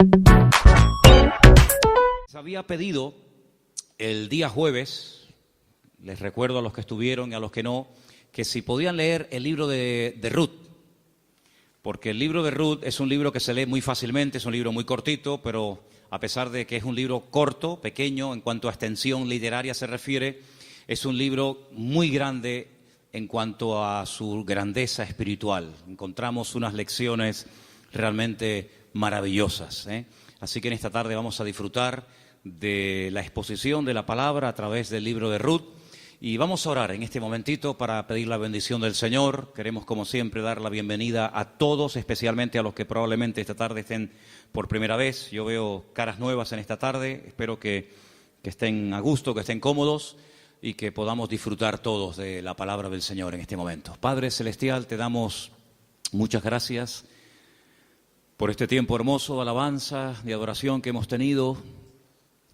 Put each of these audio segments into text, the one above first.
Les había pedido el día jueves, les recuerdo a los que estuvieron y a los que no, que si podían leer el libro de Ruth, porque el libro de Ruth es un libro que se lee muy fácilmente, es un libro muy cortito, pero a pesar de que es un libro corto, pequeño, en cuanto a extensión literaria se refiere, es un libro muy grande en cuanto a su grandeza espiritual. Encontramos unas lecciones realmente maravillosas, ¿eh? Así que en esta tarde vamos a disfrutar de la exposición de la palabra a través del libro de Ruth y vamos a orar en este momentito para pedir la bendición del Señor. Queremos, como siempre, dar la bienvenida a todos, especialmente a los que probablemente esta tarde estén por primera vez. Yo veo caras nuevas en esta tarde, espero que estén a gusto, que estén cómodos y que podamos disfrutar todos de la palabra del Señor en este momento. Padre Celestial, te damos muchas gracias por este tiempo hermoso de alabanza, de adoración que hemos tenido.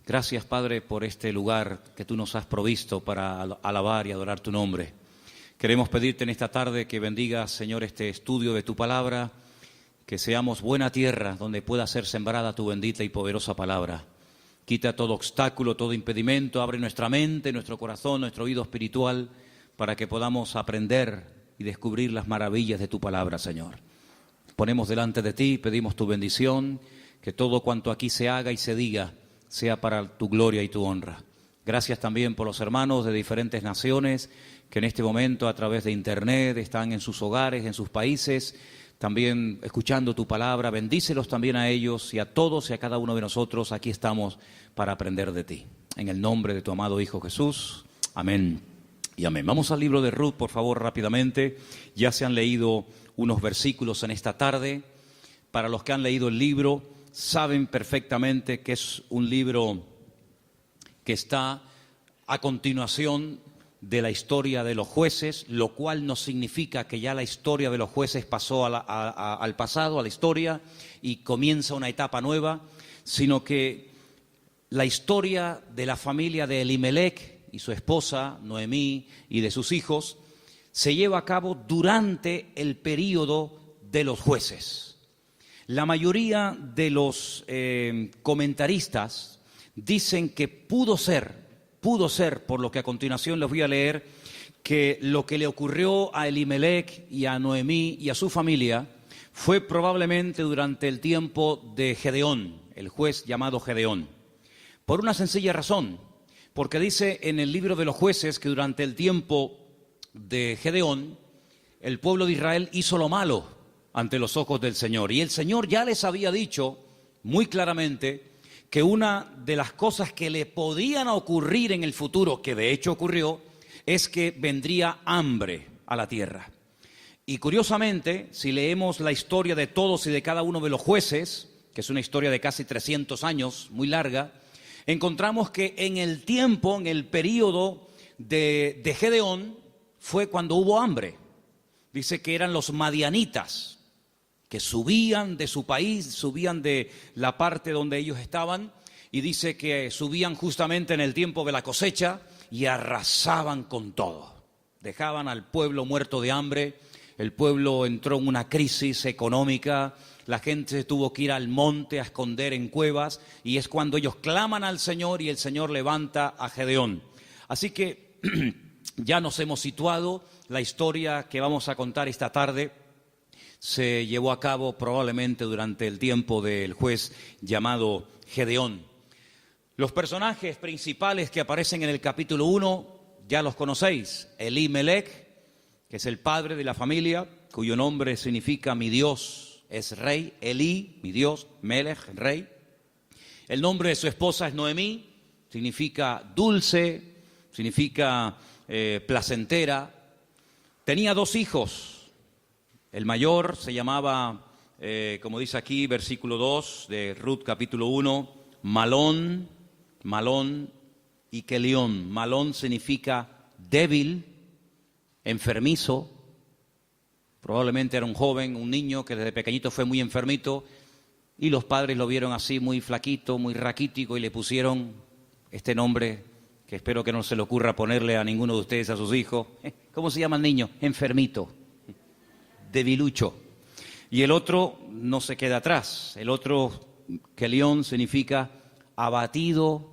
Gracias, Padre, por este lugar que tú nos has provisto para alabar y adorar tu nombre. Queremos pedirte en esta tarde que bendigas, Señor, este estudio de tu palabra, que seamos buena tierra donde pueda ser sembrada tu bendita y poderosa palabra. Quita todo obstáculo, todo impedimento, abre nuestra mente, nuestro corazón, nuestro oído espiritual, para que podamos aprender y descubrir las maravillas de tu palabra, Señor. Ponemos delante de ti, pedimos tu bendición, que todo cuanto aquí se haga y se diga sea para tu gloria y tu honra. Gracias también por los hermanos de diferentes naciones que en este momento a través de internet están en sus hogares, en sus países, también escuchando tu palabra. Bendícelos también a ellos y a todos y a cada uno de nosotros. Aquí estamos para aprender de ti. En el nombre de tu amado Hijo Jesús. Amén y amén. Vamos al libro de Ruth, por favor, rápidamente. Ya se han leído unos versículos en esta tarde. Para los que han leído el libro, saben perfectamente que es un libro que está a continuación de la historia de los jueces, lo cual no significa que ya la historia de los jueces pasó al pasado, a la historia, y comienza una etapa nueva, sino que la historia de la familia de Elimelech y su esposa, Noemí, y de sus hijos, se lleva a cabo durante el período de los jueces. La mayoría de los comentaristas dicen que pudo ser, por lo que a continuación les voy a leer, que lo que le ocurrió a Elimelech y a Noemí y a su familia fue probablemente durante el tiempo de Gedeón, el juez llamado Gedeón. Por una sencilla razón, porque dice en el libro de los jueces que durante el tiempo de Gedeón, el pueblo de Israel hizo lo malo ante los ojos del Señor. Y el Señor ya les había dicho muy claramente que una de las cosas que le podían ocurrir en el futuro, que de hecho ocurrió, es que vendría hambre a la tierra. Y curiosamente, si leemos la historia de todos y de cada uno de los jueces, que es una historia de casi 300 años, muy larga, encontramos que en el tiempo, en el periodo de Gedeón, fue cuando hubo hambre. Dice que eran los madianitas, que subían de su país, subían de la parte donde ellos estaban, y dice que subían justamente en el tiempo de la cosecha y arrasaban con todo. Dejaban al pueblo muerto de hambre, el pueblo entró en una crisis económica, la gente tuvo que ir al monte a esconder en cuevas, y es cuando ellos claman al Señor y el Señor levanta a Gedeón. Así que ya nos hemos situado, la historia que vamos a contar esta tarde se llevó a cabo probablemente durante el tiempo del juez llamado Gedeón. Los personajes principales que aparecen en el capítulo 1 ya los conocéis. Elimelech, que es el padre de la familia, cuyo nombre significa mi Dios es rey. Eli, mi Dios, Melech, rey. El nombre de su esposa es Noemí, significa dulce, significa placentera. Tenía 2 hijos. El mayor se llamaba, como dice aquí, versículo 2 de Ruth capítulo 1, Malón y Kelión. Malón significa débil, enfermizo. Probablemente era un joven, un niño que desde pequeñito fue muy enfermito y los padres lo vieron así muy flaquito, muy raquítico y le pusieron este nombre que espero que no se le ocurra ponerle a ninguno de ustedes a sus hijos. ¿Cómo se llama el niño? Enfermito, debilucho. Y el otro no se queda atrás. El otro Kelión significa abatido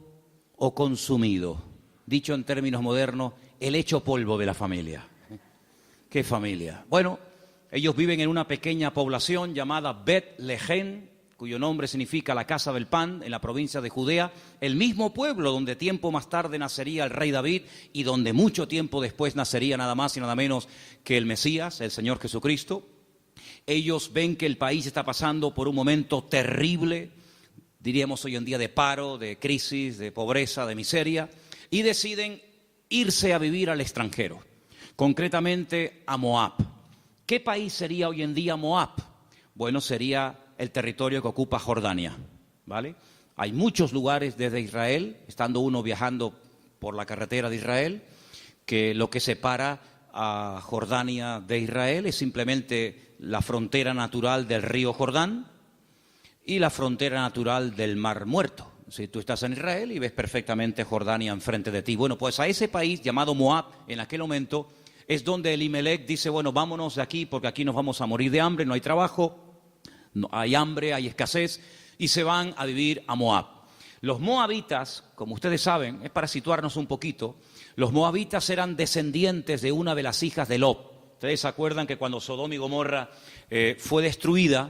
o consumido. Dicho en términos modernos, el hecho polvo de la familia. ¿Qué familia? Bueno, ellos viven en una pequeña población llamada Bet-Lehem, cuyo nombre significa la casa del pan, en la provincia de Judea, el mismo pueblo donde tiempo más tarde nacería el rey David y donde mucho tiempo después nacería nada más y nada menos que el Mesías, el Señor Jesucristo. Ellos ven que el país está pasando por un momento terrible, diríamos hoy en día de paro, de crisis, de pobreza, de miseria, y deciden irse a vivir al extranjero, concretamente a Moab. ¿Qué país sería hoy en día Moab? Bueno, sería el territorio que ocupa Jordania, ¿vale? Hay muchos lugares desde Israel, estando uno viajando por la carretera de Israel, que lo que separa a Jordania de Israel es simplemente la frontera natural del río Jordán y la frontera natural del Mar Muerto. Si tú estás en Israel y ves perfectamente Jordania enfrente de ti. Bueno, pues a ese país llamado Moab, en aquel momento, es donde Elimelech dice, bueno, vámonos de aquí porque aquí nos vamos a morir de hambre, no hay trabajo, no, hay hambre, hay escasez, y se van a vivir a Moab. Los moabitas, como ustedes saben, es para situarnos un poquito, los moabitas eran descendientes de una de las hijas de Lot. Ustedes se acuerdan que cuando Sodoma y Gomorra fue destruida,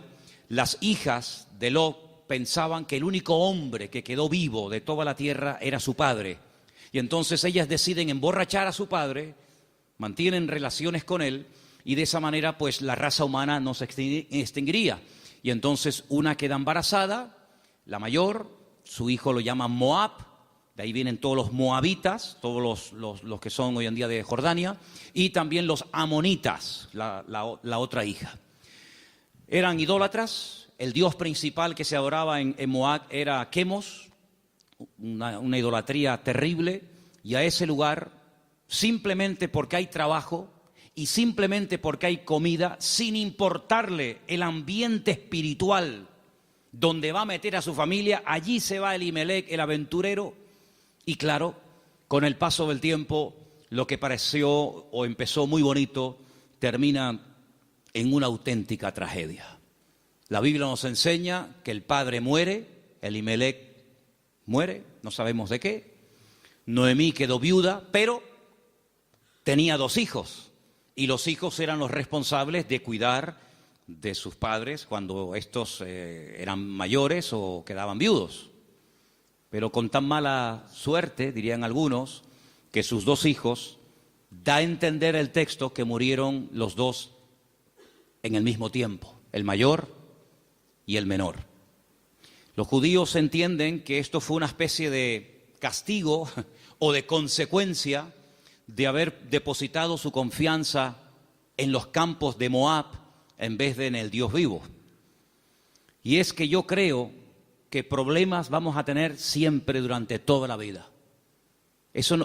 las hijas de Lot pensaban que el único hombre que quedó vivo de toda la tierra era su padre. Y entonces ellas deciden emborrachar a su padre, mantienen relaciones con él, y de esa manera pues la raza humana no se extinguiría. Y entonces una queda embarazada, la mayor, su hijo lo llama Moab, de ahí vienen todos los moabitas, todos los que son hoy en día de Jordania, y también los amonitas, la otra hija. Eran idólatras, el dios principal que se adoraba en Moab era Quemos, una idolatría terrible, y a ese lugar, simplemente porque hay trabajo, y simplemente porque hay comida, sin importarle el ambiente espiritual donde va a meter a su familia, allí se va Elimelech, el aventurero, y claro, con el paso del tiempo, lo que pareció o empezó muy bonito, termina en una auténtica tragedia. La Biblia nos enseña que el padre muere, Elimelech muere, no sabemos de qué, Noemí quedó viuda, pero tenía 2 hijos. Y los hijos eran los responsables de cuidar de sus padres cuando estos eran mayores o quedaban viudos. Pero con tan mala suerte, dirían algunos, que sus 2 hijos, da a entender el texto que murieron los 2 en el mismo tiempo, el mayor y el menor. Los judíos entienden que esto fue una especie de castigo o de consecuencia de haber depositado su confianza en los campos de Moab en vez de en el Dios vivo. Y es que yo creo que problemas vamos a tener siempre durante toda la vida.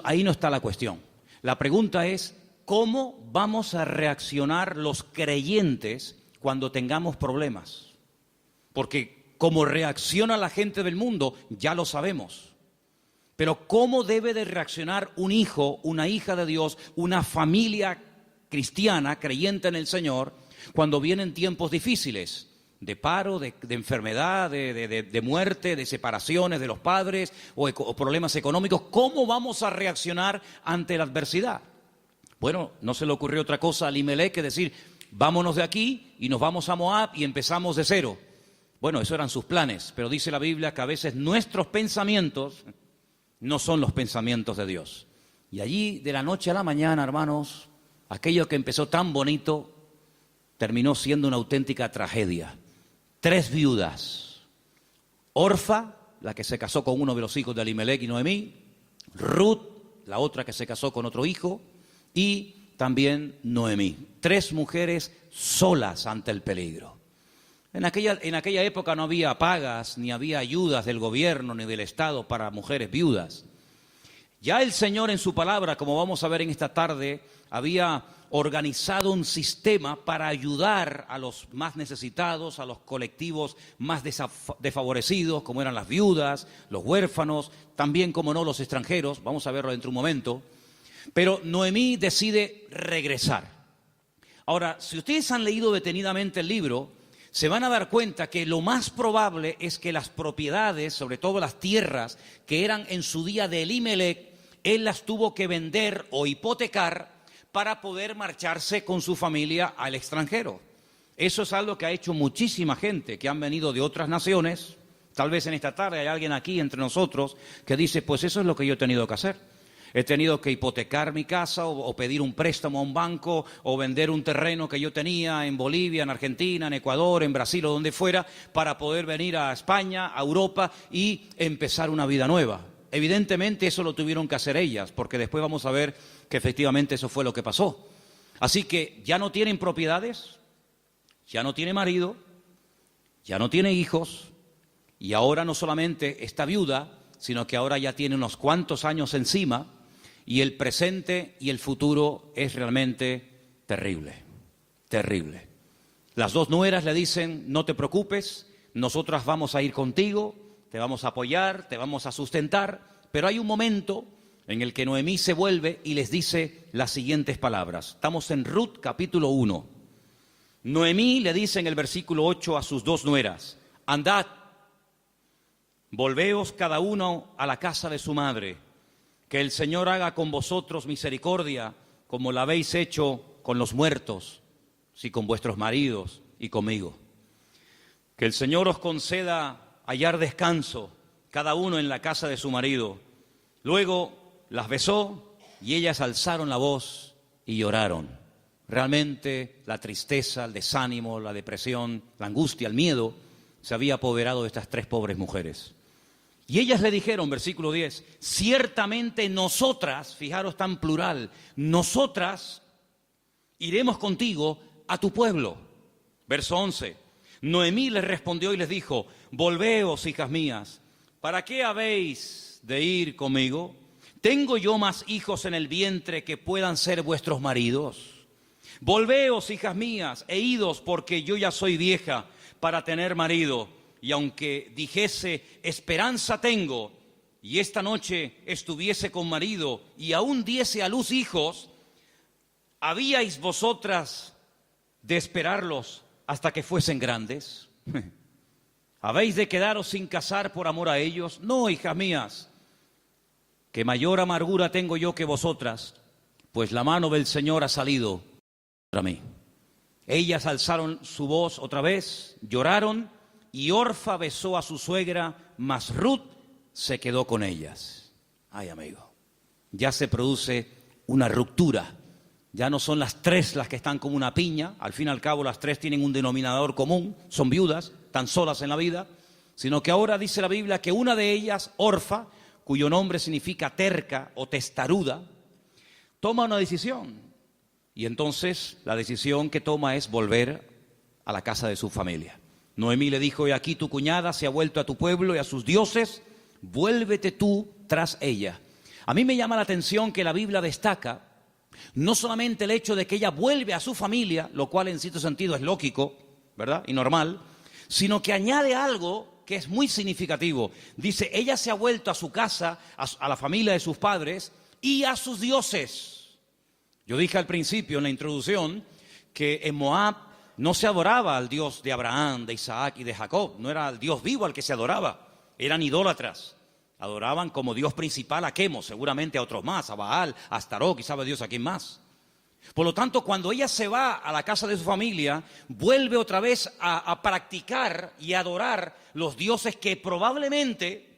Ahí no está la cuestión. La pregunta es, ¿cómo vamos a reaccionar los creyentes cuando tengamos problemas? Porque cómo reacciona la gente del mundo, ya lo sabemos. Pero ¿cómo debe de reaccionar un hijo, una hija de Dios, una familia cristiana, creyente en el Señor, cuando vienen tiempos difíciles? De paro, de enfermedad, de muerte, de separaciones de los padres o problemas económicos. ¿Cómo vamos a reaccionar ante la adversidad? Bueno, no se le ocurrió otra cosa a Elimelech que decir, vámonos de aquí y nos vamos a Moab y empezamos de cero. Bueno, esos eran sus planes, pero dice la Biblia que a veces nuestros pensamientos no son los pensamientos de Dios. Y allí, de la noche a la mañana, hermanos, aquello que empezó tan bonito, terminó siendo una auténtica tragedia. 3 viudas. Orfa, la que se casó con uno de los hijos de Elimelech y Noemí. Ruth, la otra que se casó con otro hijo. Y también Noemí. 3 mujeres solas ante el peligro. En aquella época no había pagas, ni había ayudas del gobierno, ni del Estado para mujeres viudas. Ya el Señor en su palabra, como vamos a ver en esta tarde, había organizado un sistema para ayudar a los más necesitados, a los colectivos más desfavorecidos, como eran las viudas, los huérfanos, también, como no, los extranjeros. Vamos a verlo dentro de un momento. Pero Noemí decide regresar. Ahora, si ustedes han leído detenidamente el libro, se van a dar cuenta que lo más probable es que las propiedades, sobre todo las tierras que eran en su día de Elimelec, él las tuvo que vender o hipotecar para poder marcharse con su familia al extranjero. Eso es algo que ha hecho muchísima gente que han venido de otras naciones. Tal vez en esta tarde hay alguien aquí entre nosotros que dice, pues eso es lo que yo he tenido que hacer. He tenido que hipotecar mi casa o pedir un préstamo a un banco o vender un terreno que yo tenía en Bolivia, en Argentina, en Ecuador, en Brasil o donde fuera para poder venir a España, a Europa y empezar una vida nueva. Evidentemente eso lo tuvieron que hacer ellas, porque después vamos a ver que efectivamente eso fue lo que pasó. Así que ya no tienen propiedades, ya no tiene marido, ya no tiene hijos y ahora no solamente está viuda, sino que ahora ya tiene unos cuantos años encima. Y el presente y el futuro es realmente terrible, terrible. Las dos nueras le dicen, no te preocupes, nosotras vamos a ir contigo, te vamos a apoyar, te vamos a sustentar. Pero hay un momento en el que Noemí se vuelve y les dice las siguientes palabras. Estamos en Ruth capítulo 1. Noemí le dice en el versículo 8 a sus dos nueras, andad, volveos cada uno a la casa de su madre. Que el Señor haga con vosotros misericordia, como la habéis hecho con los muertos, sí, con vuestros maridos y conmigo. Que el Señor os conceda hallar descanso, cada uno en la casa de su marido. Luego las besó y ellas alzaron la voz y lloraron. Realmente la tristeza, el desánimo, la depresión, la angustia, el miedo se había apoderado de estas tres pobres mujeres. Y ellas le dijeron, versículo 10, ciertamente nosotras, fijaros tan plural, nosotras iremos contigo a tu pueblo. Verso 11, Noemí les respondió y les dijo, volveos, hijas mías, ¿para qué habéis de ir conmigo? ¿Tengo yo más hijos en el vientre que puedan ser vuestros maridos? Volveos, hijas mías, e idos, porque yo ya soy vieja para tener marido. Y aunque dijese, esperanza tengo, y esta noche estuviese con marido, y aún diese a luz hijos, ¿habíais vosotras de esperarlos hasta que fuesen grandes? ¿Habéis de quedaros sin casar por amor a ellos? No, hijas mías, que mayor amargura tengo yo que vosotras, pues la mano del Señor ha salido contra mí. Ellas alzaron su voz otra vez, lloraron, y Orfa besó a su suegra, mas Ruth se quedó con ellas. Ay, amigo, ya se produce una ruptura. Ya no son las tres las que están como una piña. Al fin y al cabo las tres tienen un denominador común. Son viudas, tan solas en la vida. Sino que ahora dice la Biblia que una de ellas, Orfa, cuyo nombre significa terca o testaruda, toma una decisión. Y entonces la decisión que toma es volver a la casa de su familia. Noemí le dijo, he aquí tu cuñada se ha vuelto a tu pueblo y a sus dioses, vuélvete tú tras ella. A mí me llama la atención que la Biblia destaca no solamente el hecho de que ella vuelve a su familia, lo cual en cierto sentido es lógico, ¿verdad? Y normal, sino que añade algo que es muy significativo. Dice, ella se ha vuelto a su casa, a la familia de sus padres y a sus dioses. Yo dije al principio en la introducción que en Moab no se adoraba al Dios de Abraham, de Isaac y de Jacob. No era el Dios vivo al que se adoraba. Eran idólatras. Adoraban como Dios principal a Quemos, seguramente a otros más, a Baal, a Astarot, y sabe Dios a quién más. Por lo tanto, cuando ella se va a la casa de su familia, vuelve otra vez a practicar y adorar los dioses que probablemente,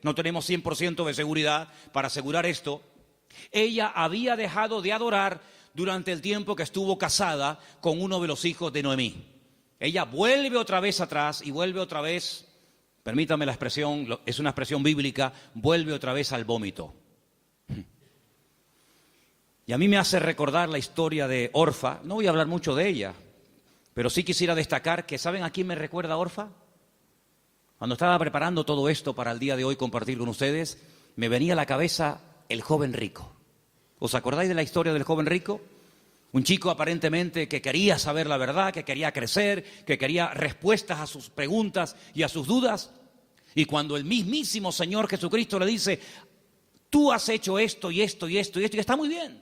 no tenemos 100% de seguridad para asegurar esto, ella había dejado de adorar durante el tiempo que estuvo casada con uno de los hijos de Noemí. Ella vuelve otra vez atrás y vuelve otra vez, permítame la expresión, es una expresión bíblica, vuelve otra vez al vómito. Y a mí me hace recordar la historia de Orfa. No voy a hablar mucho de ella, pero sí quisiera destacar que, ¿saben a quién me recuerda Orfa? Cuando estaba preparando todo esto para el día de hoy compartir con ustedes, me venía a la cabeza el joven rico. ¿Os acordáis de la historia del joven rico? Un chico aparentemente que quería saber la verdad, que quería crecer, que quería respuestas a sus preguntas y a sus dudas. Y cuando el mismísimo Señor Jesucristo le dice, tú has hecho esto y esto y esto y esto, y está muy bien.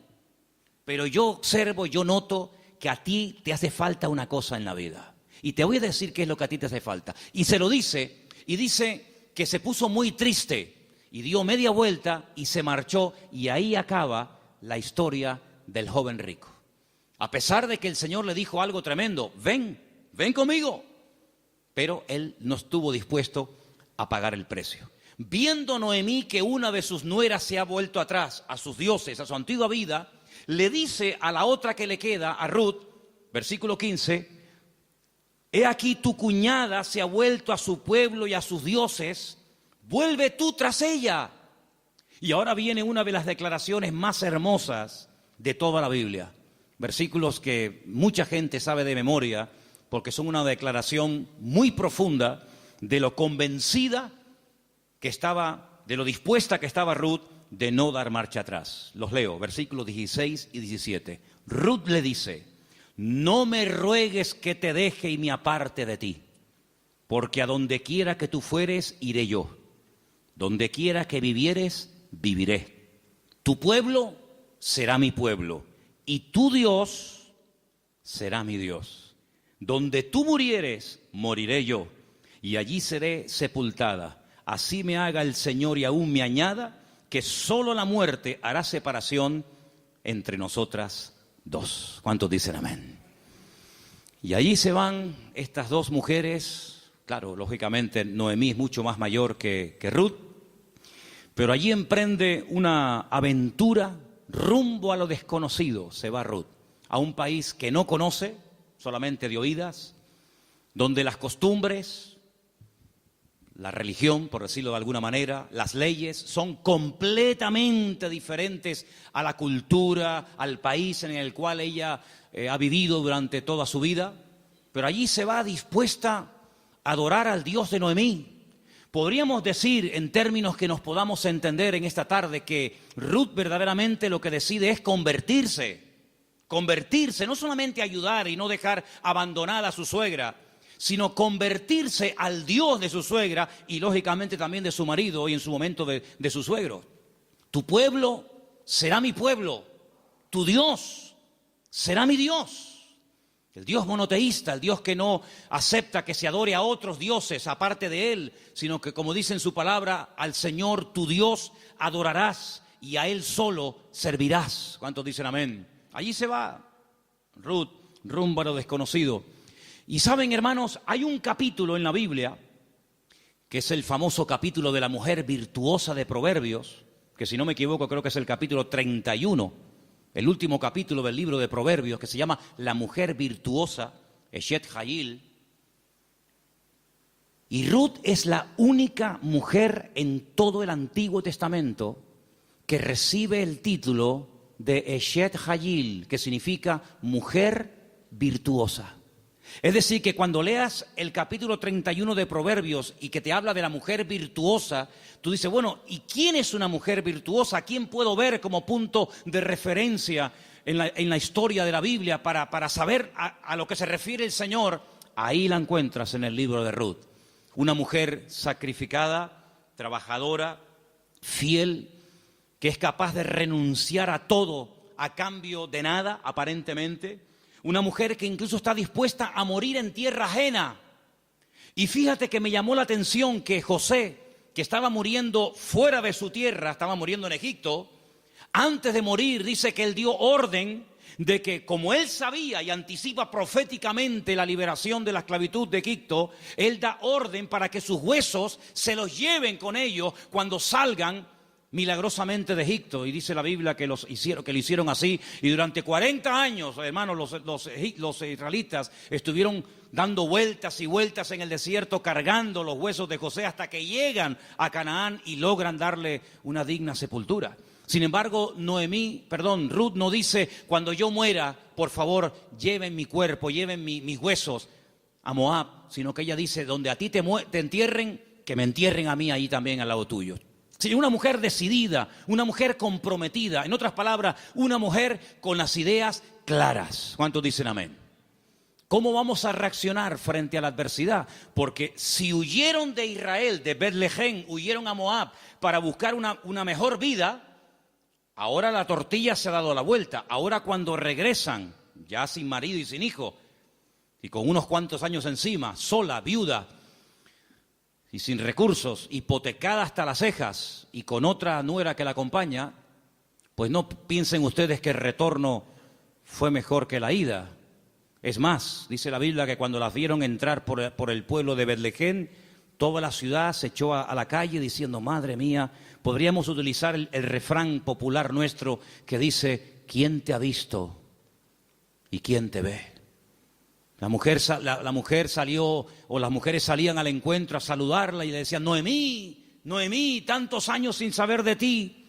Pero yo observo, yo noto que a ti te hace falta una cosa en la vida. Y te voy a decir qué es lo que a ti te hace falta. Y se lo dice, y dice que se puso muy triste y dio media vuelta y se marchó, y ahí acaba la historia del joven rico. A pesar de que el Señor le dijo algo tremendo, ven conmigo, pero él no estuvo dispuesto a pagar el precio. Viendo Noemí que una de sus nueras se ha vuelto atrás a sus dioses, a su antigua vida, le dice a la otra que le queda, a Ruth, versículo 15, he aquí tu cuñada se ha vuelto a su pueblo y a sus dioses, vuelve tú tras ella. Y ahora viene una de las declaraciones más hermosas de toda la Biblia. Versículos que mucha gente sabe de memoria, porque son una declaración muy profunda de lo convencida que estaba, de lo dispuesta que estaba Ruth de no dar marcha atrás. Los leo, versículos 16 y 17. Ruth le dice, no me ruegues que te deje y me aparte de ti, porque a donde quiera que tú fueres, iré yo. Donde quiera que vivieres, viviré. Tu pueblo será mi pueblo, y tu Dios será mi Dios. Donde tú murieres, moriré yo, y allí seré sepultada. Así me haga el Señor y aún me añada, que solo la muerte hará separación entre nosotras dos. ¿Cuántos dicen amén? Y allí se van estas dos mujeres. Claro, lógicamente Noemí es mucho más mayor que Ruth, pero allí emprende una aventura rumbo a lo desconocido. Se va Ruth a un país que no conoce, solamente de oídas, donde las costumbres, la religión, por decirlo de alguna manera, las leyes son completamente diferentes a la cultura, al país en el cual ella ha vivido durante toda su vida. Pero allí se va dispuesta a adorar al Dios de Noemí. Podríamos decir, en términos que nos podamos entender en esta tarde, que Ruth verdaderamente lo que decide es convertirse, no solamente ayudar y no dejar abandonada a su suegra, sino convertirse al Dios de su suegra y lógicamente también de su marido y en su momento de su suegro. Tu pueblo será mi pueblo, tu Dios será mi Dios. El Dios monoteísta, el Dios que no acepta que se adore a otros dioses aparte de Él, sino que, como dice en su palabra, al Señor tu Dios adorarás y a Él solo servirás. ¿Cuántos dicen amén? Allí se va Ruth rumbo a lo desconocido. Y saben, hermanos, hay un capítulo en la Biblia, que es el famoso capítulo de la mujer virtuosa de Proverbios, que si no me equivoco creo que es el capítulo 31, el último capítulo del libro de Proverbios, que se llama La mujer virtuosa, Eshet Hayil. Y Ruth es la única mujer en todo el Antiguo Testamento que recibe el título de Eshet Hayil, que significa mujer virtuosa. Es decir, que cuando leas el capítulo 31 de Proverbios y que te habla de la mujer virtuosa, tú dices, bueno, ¿y quién es una mujer virtuosa? ¿A quién puedo ver como punto de referencia en la historia de la Biblia para saber a lo que se refiere el Señor? Ahí la encuentras en el libro de Ruth. Una mujer sacrificada, trabajadora, fiel, que es capaz de renunciar a todo a cambio de nada, aparentemente. Una mujer que incluso está dispuesta a morir en tierra ajena. Y fíjate que me llamó la atención que José, que estaba muriendo fuera de su tierra, estaba muriendo en Egipto, antes de morir dice que él dio orden de que, como él sabía y anticipa proféticamente la liberación de la esclavitud de Egipto, él da orden para que sus huesos se los lleven con ellos cuando salgan milagrosamente de Egipto. Y dice la Biblia que lo hicieron así, y durante 40 años, hermanos, los israelitas estuvieron dando vueltas y vueltas en el desierto, cargando los huesos de José hasta que llegan a Canaán y logran darle una digna sepultura. Sin embargo, Ruth no dice, cuando yo muera, por favor, lleven mi cuerpo, lleven mis huesos a Moab, sino que ella dice, donde a ti te entierren, que me entierren a mí ahí también al lado tuyo. Sí, una mujer decidida, una mujer comprometida, en otras palabras, una mujer con las ideas claras. ¿Cuántos dicen amén? ¿Cómo vamos a reaccionar frente a la adversidad? Porque si huyeron de Israel, de Betlehem, huyeron a Moab para buscar una mejor vida, ahora la tortilla se ha dado la vuelta. Ahora cuando regresan, ya sin marido y sin hijo, y con unos cuantos años encima, sola, viuda y sin recursos, hipotecada hasta las cejas y con otra nuera que la acompaña, pues no piensen ustedes que el retorno fue mejor que la ida. Es más, dice la Biblia que cuando las vieron entrar por el pueblo de Betlehem, toda la ciudad se echó a la calle diciendo, madre mía, podríamos utilizar el refrán popular nuestro que dice, ¿quién te ha visto y quién te ve? La mujer salió, o las mujeres salían al encuentro a saludarla y le decían, Noemí, Noemí, tantos años sin saber de ti,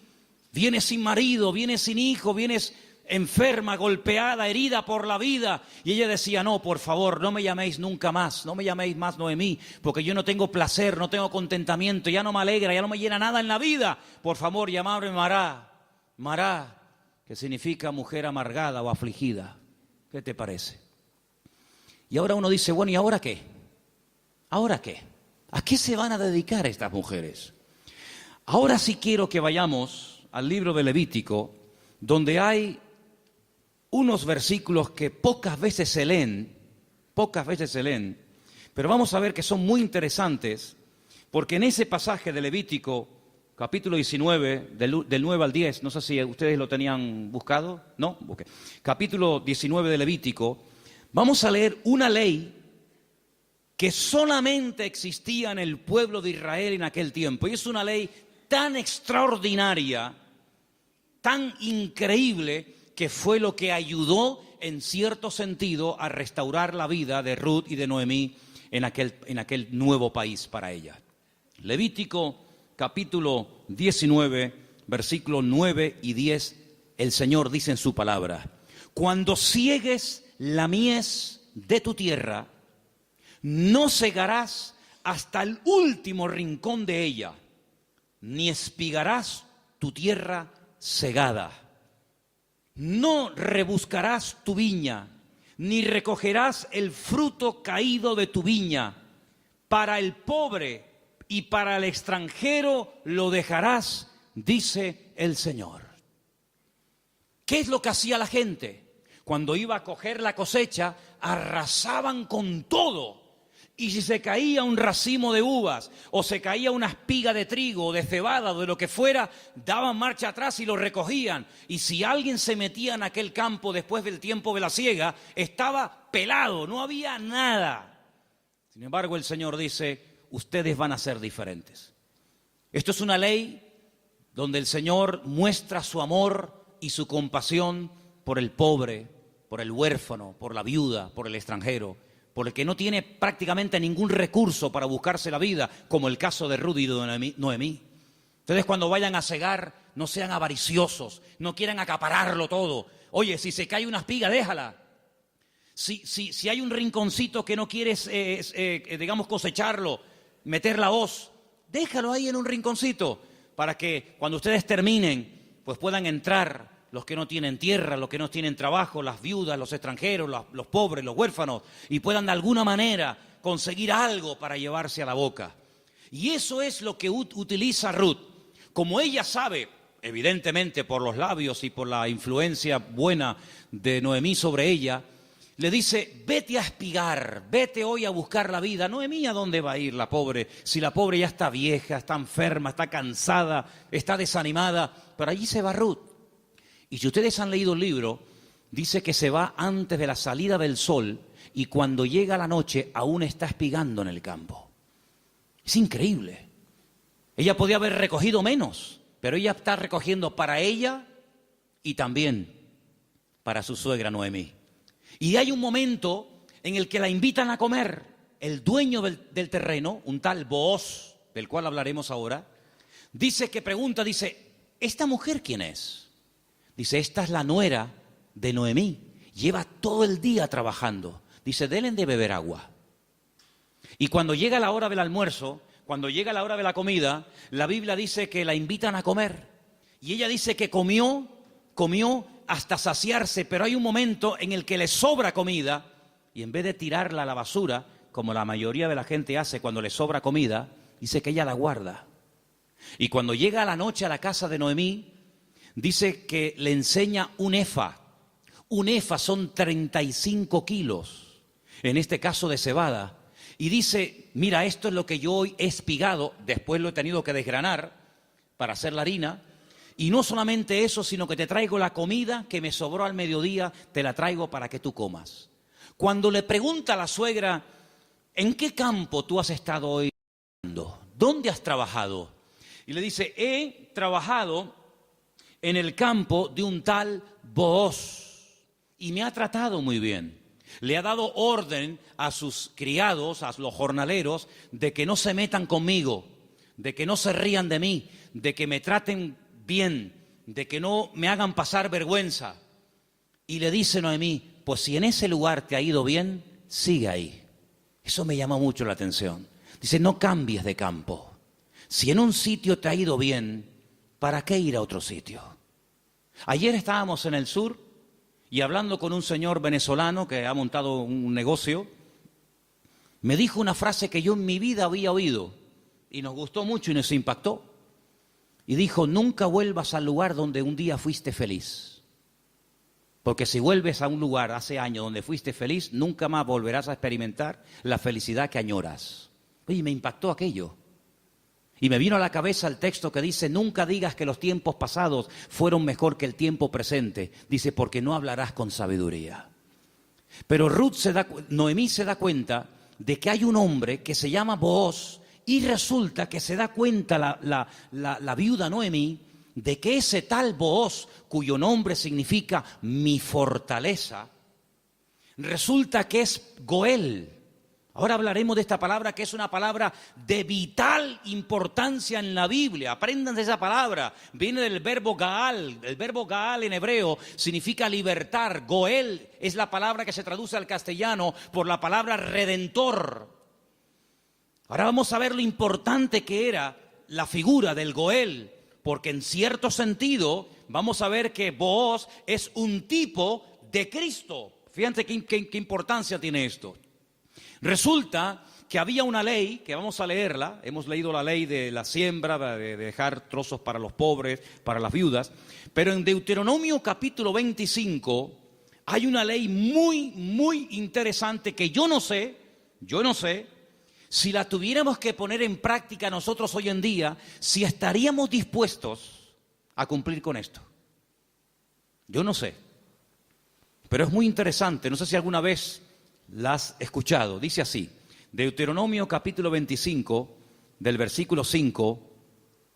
vienes sin marido, vienes sin hijo, vienes enferma, golpeada, herida por la vida. Y ella decía, no, por favor, no me llaméis nunca más, no me llaméis más Noemí, porque yo no tengo placer, no tengo contentamiento, ya no me alegra, ya no me llena nada en la vida. Por favor, llamadme Mará, Mará, que significa mujer amargada o afligida. ¿Qué te parece? Y ahora uno dice, bueno, ¿y ahora qué? ¿Ahora qué? ¿A qué se van a dedicar estas mujeres? Ahora sí quiero que vayamos al libro de Levítico, donde hay unos versículos que pocas veces se leen, pero vamos a ver que son muy interesantes, porque en ese pasaje de Levítico, capítulo 19, del 9 al 10, no sé si ustedes lo tenían buscado, ¿no? Okay. Capítulo 19 de Levítico, vamos a leer una ley que solamente existía en el pueblo de Israel en aquel tiempo, y es una ley tan extraordinaria, tan increíble, que fue lo que ayudó en cierto sentido a restaurar la vida de Ruth y de Noemí en aquel nuevo país para ella. Levítico capítulo 19, versículos 9 y 10, el Señor dice en su palabra, cuando ciegues la mies de tu tierra, no segarás hasta el último rincón de ella, ni espigarás tu tierra segada. No rebuscarás tu viña, ni recogerás el fruto caído de tu viña. Para el pobre y para el extranjero lo dejarás, dice el Señor. ¿Qué es lo que hacía la gente? Cuando iba a coger la cosecha, arrasaban con todo. Y si se caía un racimo de uvas, o se caía una espiga de trigo, o de cebada, o de lo que fuera, daban marcha atrás y lo recogían. Y si alguien se metía en aquel campo después del tiempo de la siega, estaba pelado, no había nada. Sin embargo, el Señor dice, ustedes van a ser diferentes. Esto es una ley donde el Señor muestra su amor y su compasión por el pobre, por el huérfano, por la viuda, por el extranjero, por el que no tiene prácticamente ningún recurso para buscarse la vida, como el caso de Ruth y de Noemí. Ustedes cuando vayan a segar, no sean avariciosos, no quieran acapararlo todo. Oye, si se cae una espiga, déjala. Si hay un rinconcito que no quieres, digamos, cosecharlo, meter la hoz, déjalo ahí en un rinconcito, para que cuando ustedes terminen, pues puedan entrar los que no tienen tierra, los que no tienen trabajo, las viudas, los extranjeros, los pobres, los huérfanos, y puedan de alguna manera conseguir algo para llevarse a la boca. Y eso es lo que utiliza Ruth. Como ella sabe, evidentemente por los labios y por la influencia buena de Noemí sobre ella, le dice, vete a espigar, vete hoy a buscar la vida. Noemí, ¿a dónde va a ir la pobre? Si la pobre ya está vieja, está enferma, está cansada, está desanimada, pero allí se va Ruth. Y si ustedes han leído el libro, dice que se va antes de la salida del sol y cuando llega la noche aún está espigando en el campo. Es increíble. Ella podía haber recogido menos, pero ella está recogiendo para ella y también para su suegra Noemí. Y hay un momento en el que la invitan a comer. El dueño del terreno, un tal Booz, del cual hablaremos ahora, dice, ¿esta mujer quién es? Dice, esta es la nuera de Noemí, lleva todo el día trabajando. Dice, denle de beber agua. Y cuando llega la hora del almuerzo, cuando llega la hora de la comida, la Biblia dice que la invitan a comer. Y ella dice que comió hasta saciarse, pero hay un momento en el que le sobra comida y en vez de tirarla a la basura, como la mayoría de la gente hace cuando le sobra comida, dice que ella la guarda. Y cuando llega a la noche a la casa de Noemí, dice que le enseña un efa. Un efa son 35 kilos. en este caso de cebada, y dice, mira, esto es lo que yo hoy he espigado, después lo he tenido que desgranar para hacer la harina, y no solamente eso, sino que te traigo la comida que me sobró al mediodía, te la traigo para que tú comas. Cuando le pregunta a la suegra, ¿en qué campo tú has estado hoy? ¿Dónde has trabajado? Y le dice, he trabajado en el campo de un tal Booz y me ha tratado muy bien. Le ha dado orden a sus criados, a los jornaleros, de que no se metan conmigo, de que no se rían de mí, de que me traten bien, de que no me hagan pasar vergüenza. Y le dice Noemí, pues si en ese lugar te ha ido bien, sigue ahí. Eso me llama mucho la atención. Dice, no cambies de campo. Si en un sitio te ha ido bien, ¿para qué ir a otro sitio? Ayer estábamos en el sur y hablando con un señor venezolano que ha montado un negocio, me dijo una frase que yo en mi vida había oído y nos gustó mucho y nos impactó. Y dijo, nunca vuelvas al lugar donde un día fuiste feliz. Porque si vuelves a un lugar hace años donde fuiste feliz, nunca más volverás a experimentar la felicidad que añoras. Oye, me impactó aquello. Y me vino a la cabeza el texto que dice, nunca digas que los tiempos pasados fueron mejor que el tiempo presente. Dice, porque no hablarás con sabiduría. Pero Noemí se da cuenta de que hay un hombre que se llama Booz y resulta que se da cuenta la viuda Noemí de que ese tal Booz, cuyo nombre significa mi fortaleza, resulta que es Goel. Ahora hablaremos de esta palabra que es una palabra de vital importancia en la Biblia. Apréndanse esa palabra. Viene del verbo Gaal. El verbo Gaal en hebreo significa libertar. Goel es la palabra que se traduce al castellano por la palabra redentor. Ahora vamos a ver lo importante que era la figura del Goel, porque en cierto sentido vamos a ver que Booz es un tipo de Cristo. Fíjense qué importancia tiene esto. Resulta que había una ley, que vamos a leerla, hemos leído la ley de la siembra, de dejar trozos para los pobres, para las viudas, pero en Deuteronomio capítulo 25 hay una ley muy interesante que yo no sé, si la tuviéramos que poner en práctica nosotros hoy en día, si estaríamos dispuestos a cumplir con esto. Yo no sé, pero es muy interesante, no sé si alguna vez la has escuchado. Dice así, Deuteronomio capítulo 25, del versículo 5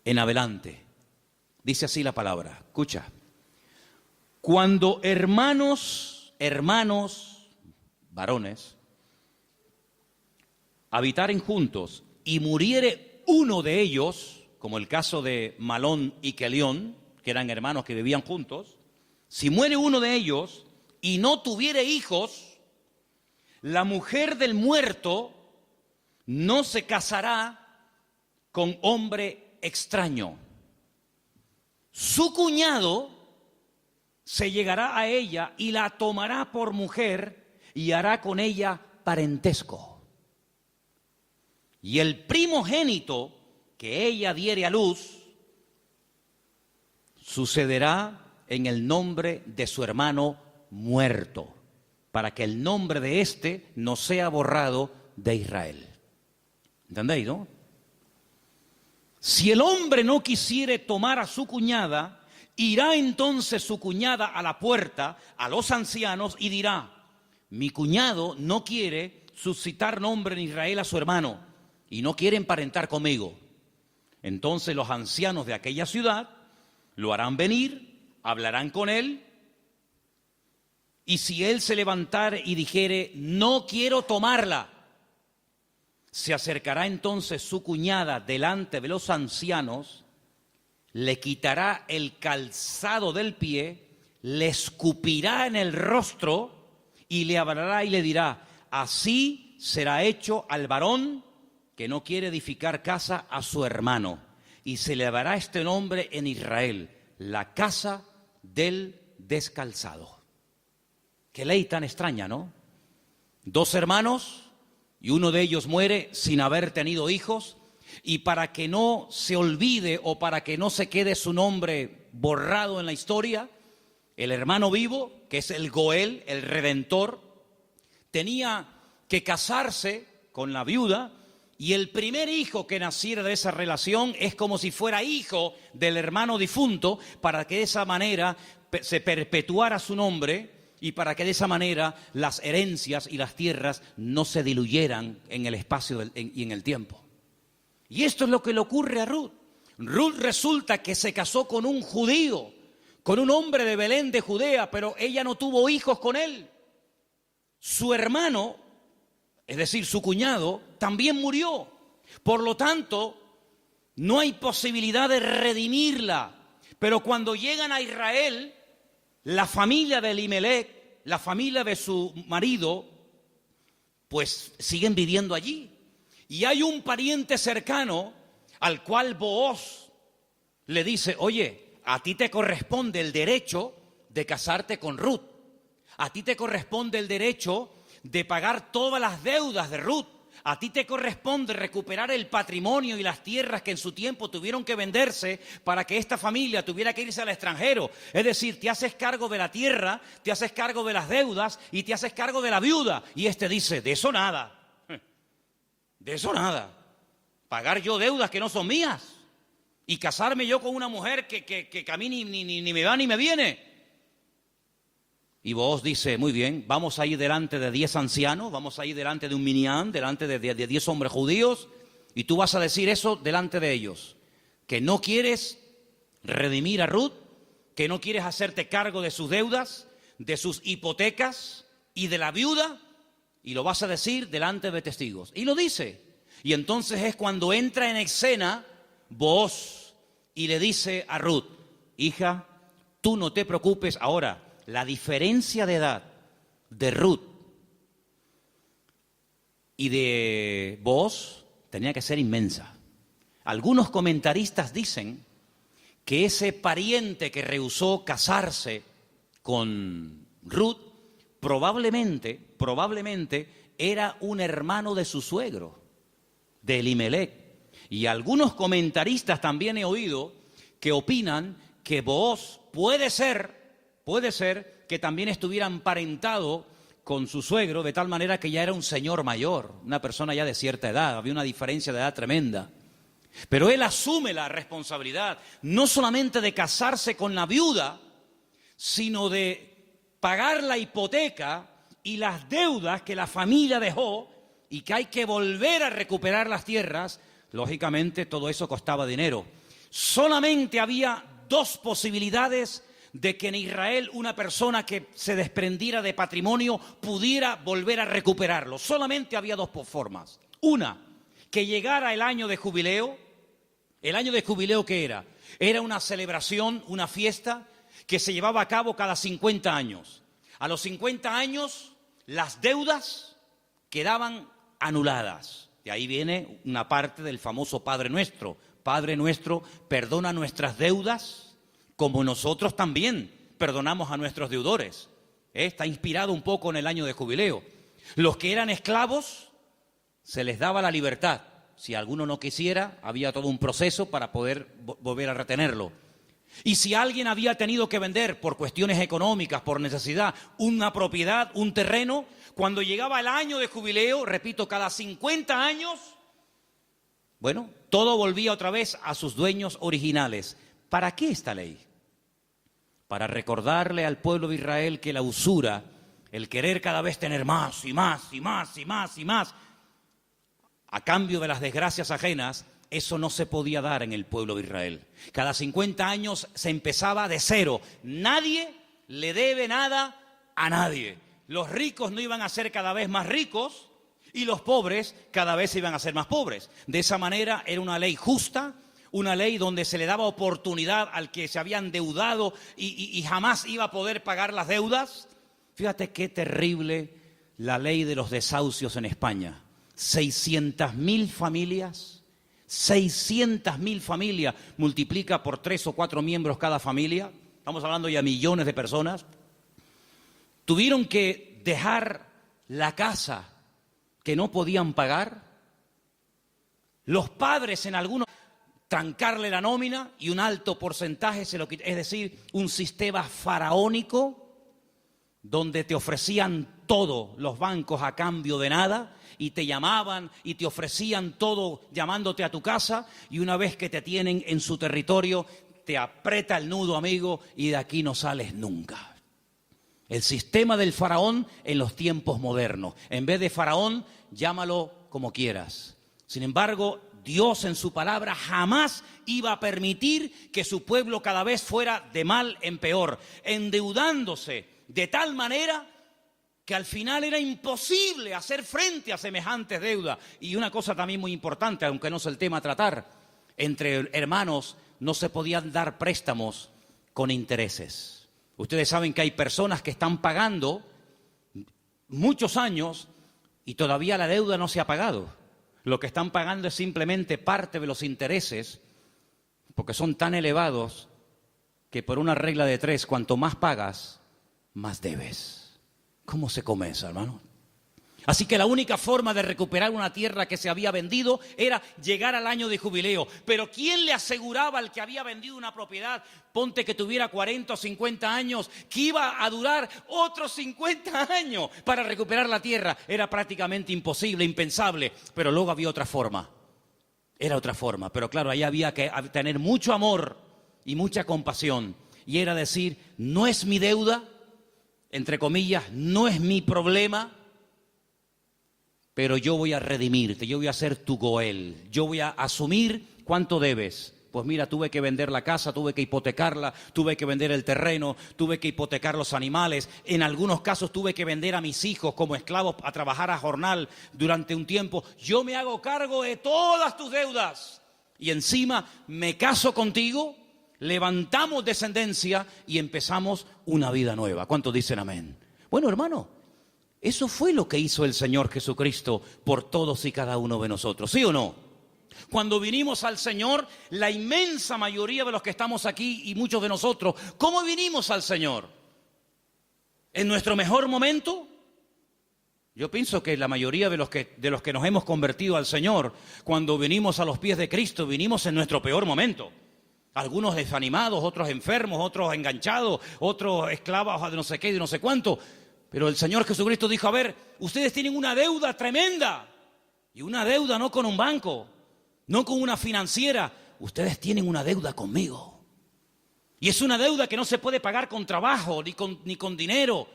en adelante. Dice así la palabra, escucha. Cuando hermanos, varones, habitaren juntos y muriere uno de ellos, como el caso de Malón y Kelión, que eran hermanos que vivían juntos, si muere uno de ellos y no tuviere hijos, la mujer del muerto no se casará con hombre extraño. Su cuñado se llegará a ella y la tomará por mujer y hará con ella parentesco. Y el primogénito que ella diere a luz sucederá en el nombre de su hermano muerto, para que el nombre de éste no sea borrado de Israel. ¿Entendéis, no? Si el hombre no quisiere tomar a su cuñada, irá entonces su cuñada a la puerta, a los ancianos, y dirá, mi cuñado no quiere suscitar nombre en Israel a su hermano, y no quiere emparentar conmigo. Entonces los ancianos de aquella ciudad lo harán venir, hablarán con él, y si él se levantare y dijere, no quiero tomarla, se acercará entonces su cuñada delante de los ancianos, le quitará el calzado del pie, le escupirá en el rostro y le hablará y le dirá, así será hecho al varón que no quiere edificar casa a su hermano. Y se le dará este nombre en Israel, la casa del descalzado. Qué ley tan extraña, ¿no? Dos hermanos y uno de ellos muere sin haber tenido hijos, y para que no se olvide o para que no se quede su nombre borrado en la historia, el hermano vivo, que es el Goel, el Redentor, tenía que casarse con la viuda, y el primer hijo que naciera de esa relación es como si fuera hijo del hermano difunto, para que de esa manera se perpetuara su nombre y para que de esa manera las herencias y las tierras no se diluyeran en el espacio y en el tiempo. Y esto es lo que le ocurre a Ruth. Ruth resulta que se casó con un judío, con un hombre de Belén de Judea, pero ella no tuvo hijos con él. Su hermano, es decir, su cuñado, también murió. Por lo tanto, no hay posibilidad de redimirla. Pero cuando llegan a Israel, la familia de Elimelech, la familia de su marido, pues siguen viviendo allí. Y hay un pariente cercano al cual Booz le dice: oye, a ti te corresponde el derecho de casarte con Ruth. A ti te corresponde el derecho de pagar todas las deudas de Ruth. A ti te corresponde recuperar el patrimonio y las tierras que en su tiempo tuvieron que venderse para que esta familia tuviera que irse al extranjero. Es decir, te haces cargo de la tierra, te haces cargo de las deudas y te haces cargo de la viuda. Y este dice: de eso nada, de eso nada. Pagar yo deudas que no son mías y casarme yo con una mujer que a mí ni me va ni me viene. Y Booz dice: muy bien, vamos a ir delante de 10 ancianos, vamos a ir delante de un minián, delante de 10 hombres judíos, y tú vas a decir eso delante de ellos, que no quieres redimir a Ruth, que no quieres hacerte cargo de sus deudas, de sus hipotecas y de la viuda, y lo vas a decir delante de testigos. Y lo dice. Y entonces es cuando entra en escena Booz y le dice a Ruth: hija, tú no te preocupes. Ahora, la diferencia de edad de Ruth y de Booz tenía que ser inmensa. Algunos comentaristas dicen que ese pariente que rehusó casarse con Ruth probablemente era un hermano de su suegro, de Elimelech. Y algunos comentaristas también he oído que opinan que Booz puede ser que también estuviera emparentado con su suegro, de tal manera que ya era un señor mayor, una persona ya de cierta edad, había una diferencia de edad tremenda. Pero él asume la responsabilidad, no solamente de casarse con la viuda, sino de pagar la hipoteca y las deudas que la familia dejó y que hay que volver a recuperar las tierras. Lógicamente todo eso costaba dinero. Solamente había dos posibilidades de que en Israel una persona que se desprendiera de patrimonio pudiera volver a recuperarlo. Solamente había dos formas. Una, que llegara el año de jubileo. ¿El año de jubileo qué era? Era una celebración, una fiesta que se llevaba a cabo cada 50 años. A los 50 años las deudas quedaban anuladas. De ahí viene una parte del famoso Padre Nuestro. Padre Nuestro, perdona nuestras deudas como nosotros también perdonamos a nuestros deudores. Está inspirado un poco en el año de jubileo. Los que eran esclavos se les daba la libertad. Si alguno no quisiera, había todo un proceso para poder volver a retenerlo. Y si alguien había tenido que vender por cuestiones económicas, por necesidad, una propiedad, un terreno, cuando llegaba el año de jubileo, repito, cada 50 años, bueno, todo volvía otra vez a sus dueños originales. ¿Para qué esta ley? Para recordarle al pueblo de Israel que la usura, el querer cada vez tener más y más y más y más y más, a cambio de las desgracias ajenas, eso no se podía dar en el pueblo de Israel. Cada 50 años se empezaba de cero. Nadie le debe nada a nadie. Los ricos no iban a ser cada vez más ricos y los pobres cada vez iban a ser más pobres. De esa manera era una ley justa, una ley donde se le daba oportunidad al que se había endeudado y jamás iba a poder pagar las deudas. Fíjate qué terrible la ley de los desahucios en España. 600.000 familias, 600.000 familias, multiplica por 3 o 4 miembros cada familia, estamos hablando ya de millones de personas, tuvieron que dejar la casa que no podían pagar, los padres en algunos trancarle la nómina y un alto porcentaje se lo quitaron, es decir, un sistema faraónico donde te ofrecían todo los bancos a cambio de nada, y te llamaban y te ofrecían todo llamándote a tu casa, y una vez que te tienen en su territorio, te aprieta el nudo, amigo, y de aquí no sales nunca. El sistema del faraón en los tiempos modernos. En vez de faraón, llámalo como quieras. Sin embargo, Dios en su palabra jamás iba a permitir que su pueblo cada vez fuera de mal en peor, endeudándose de tal manera que al final era imposible hacer frente a semejantes deudas. Y una cosa también muy importante, aunque no es el tema a tratar, entre hermanos no se podían dar préstamos con intereses. Ustedes saben que hay personas que están pagando muchos años y todavía la deuda no se ha pagado. Lo que están pagando es simplemente parte de los intereses, porque son tan elevados que por una regla de 3, cuanto más pagas, más debes. ¿Cómo se come eso, hermano? Así que la única forma de recuperar una tierra que se había vendido era llegar al año de jubileo. Pero ¿quién le aseguraba al que había vendido una propiedad, ponte que tuviera 40 o 50 años, que iba a durar otros 50 años para recuperar la tierra? Era prácticamente imposible, impensable. Pero luego había otra forma. Era otra forma. Pero claro, ahí había que tener mucho amor y mucha compasión. Y era decir, no es mi deuda, entre comillas, no es mi problema, pero yo voy a redimirte, yo voy a ser tu Goel, yo voy a asumir cuánto debes. Pues mira, tuve que vender la casa, tuve que hipotecarla, tuve que vender el terreno, tuve que hipotecar los animales. En algunos casos tuve que vender a mis hijos como esclavos a trabajar a jornal durante un tiempo. Yo me hago cargo de todas tus deudas y encima me caso contigo, levantamos descendencia y empezamos una vida nueva. ¿Cuántos dicen amén? Bueno, hermano, eso fue lo que hizo el Señor Jesucristo por todos y cada uno de nosotros, ¿sí o no? Cuando vinimos al Señor, la inmensa mayoría de los que estamos aquí y muchos de nosotros, ¿cómo vinimos al Señor? ¿En nuestro mejor momento? Yo pienso que la mayoría de los que nos hemos convertido al Señor, cuando vinimos a los pies de Cristo, vinimos en nuestro peor momento. Algunos desanimados, otros enfermos, otros enganchados, otros esclavos de no sé qué y de no sé cuánto. Pero el Señor Jesucristo dijo, a ver, ustedes tienen una deuda tremenda. Y una deuda no con un banco, no con una financiera. Ustedes tienen una deuda conmigo. Y es una deuda que no se puede pagar con trabajo, ni con dinero,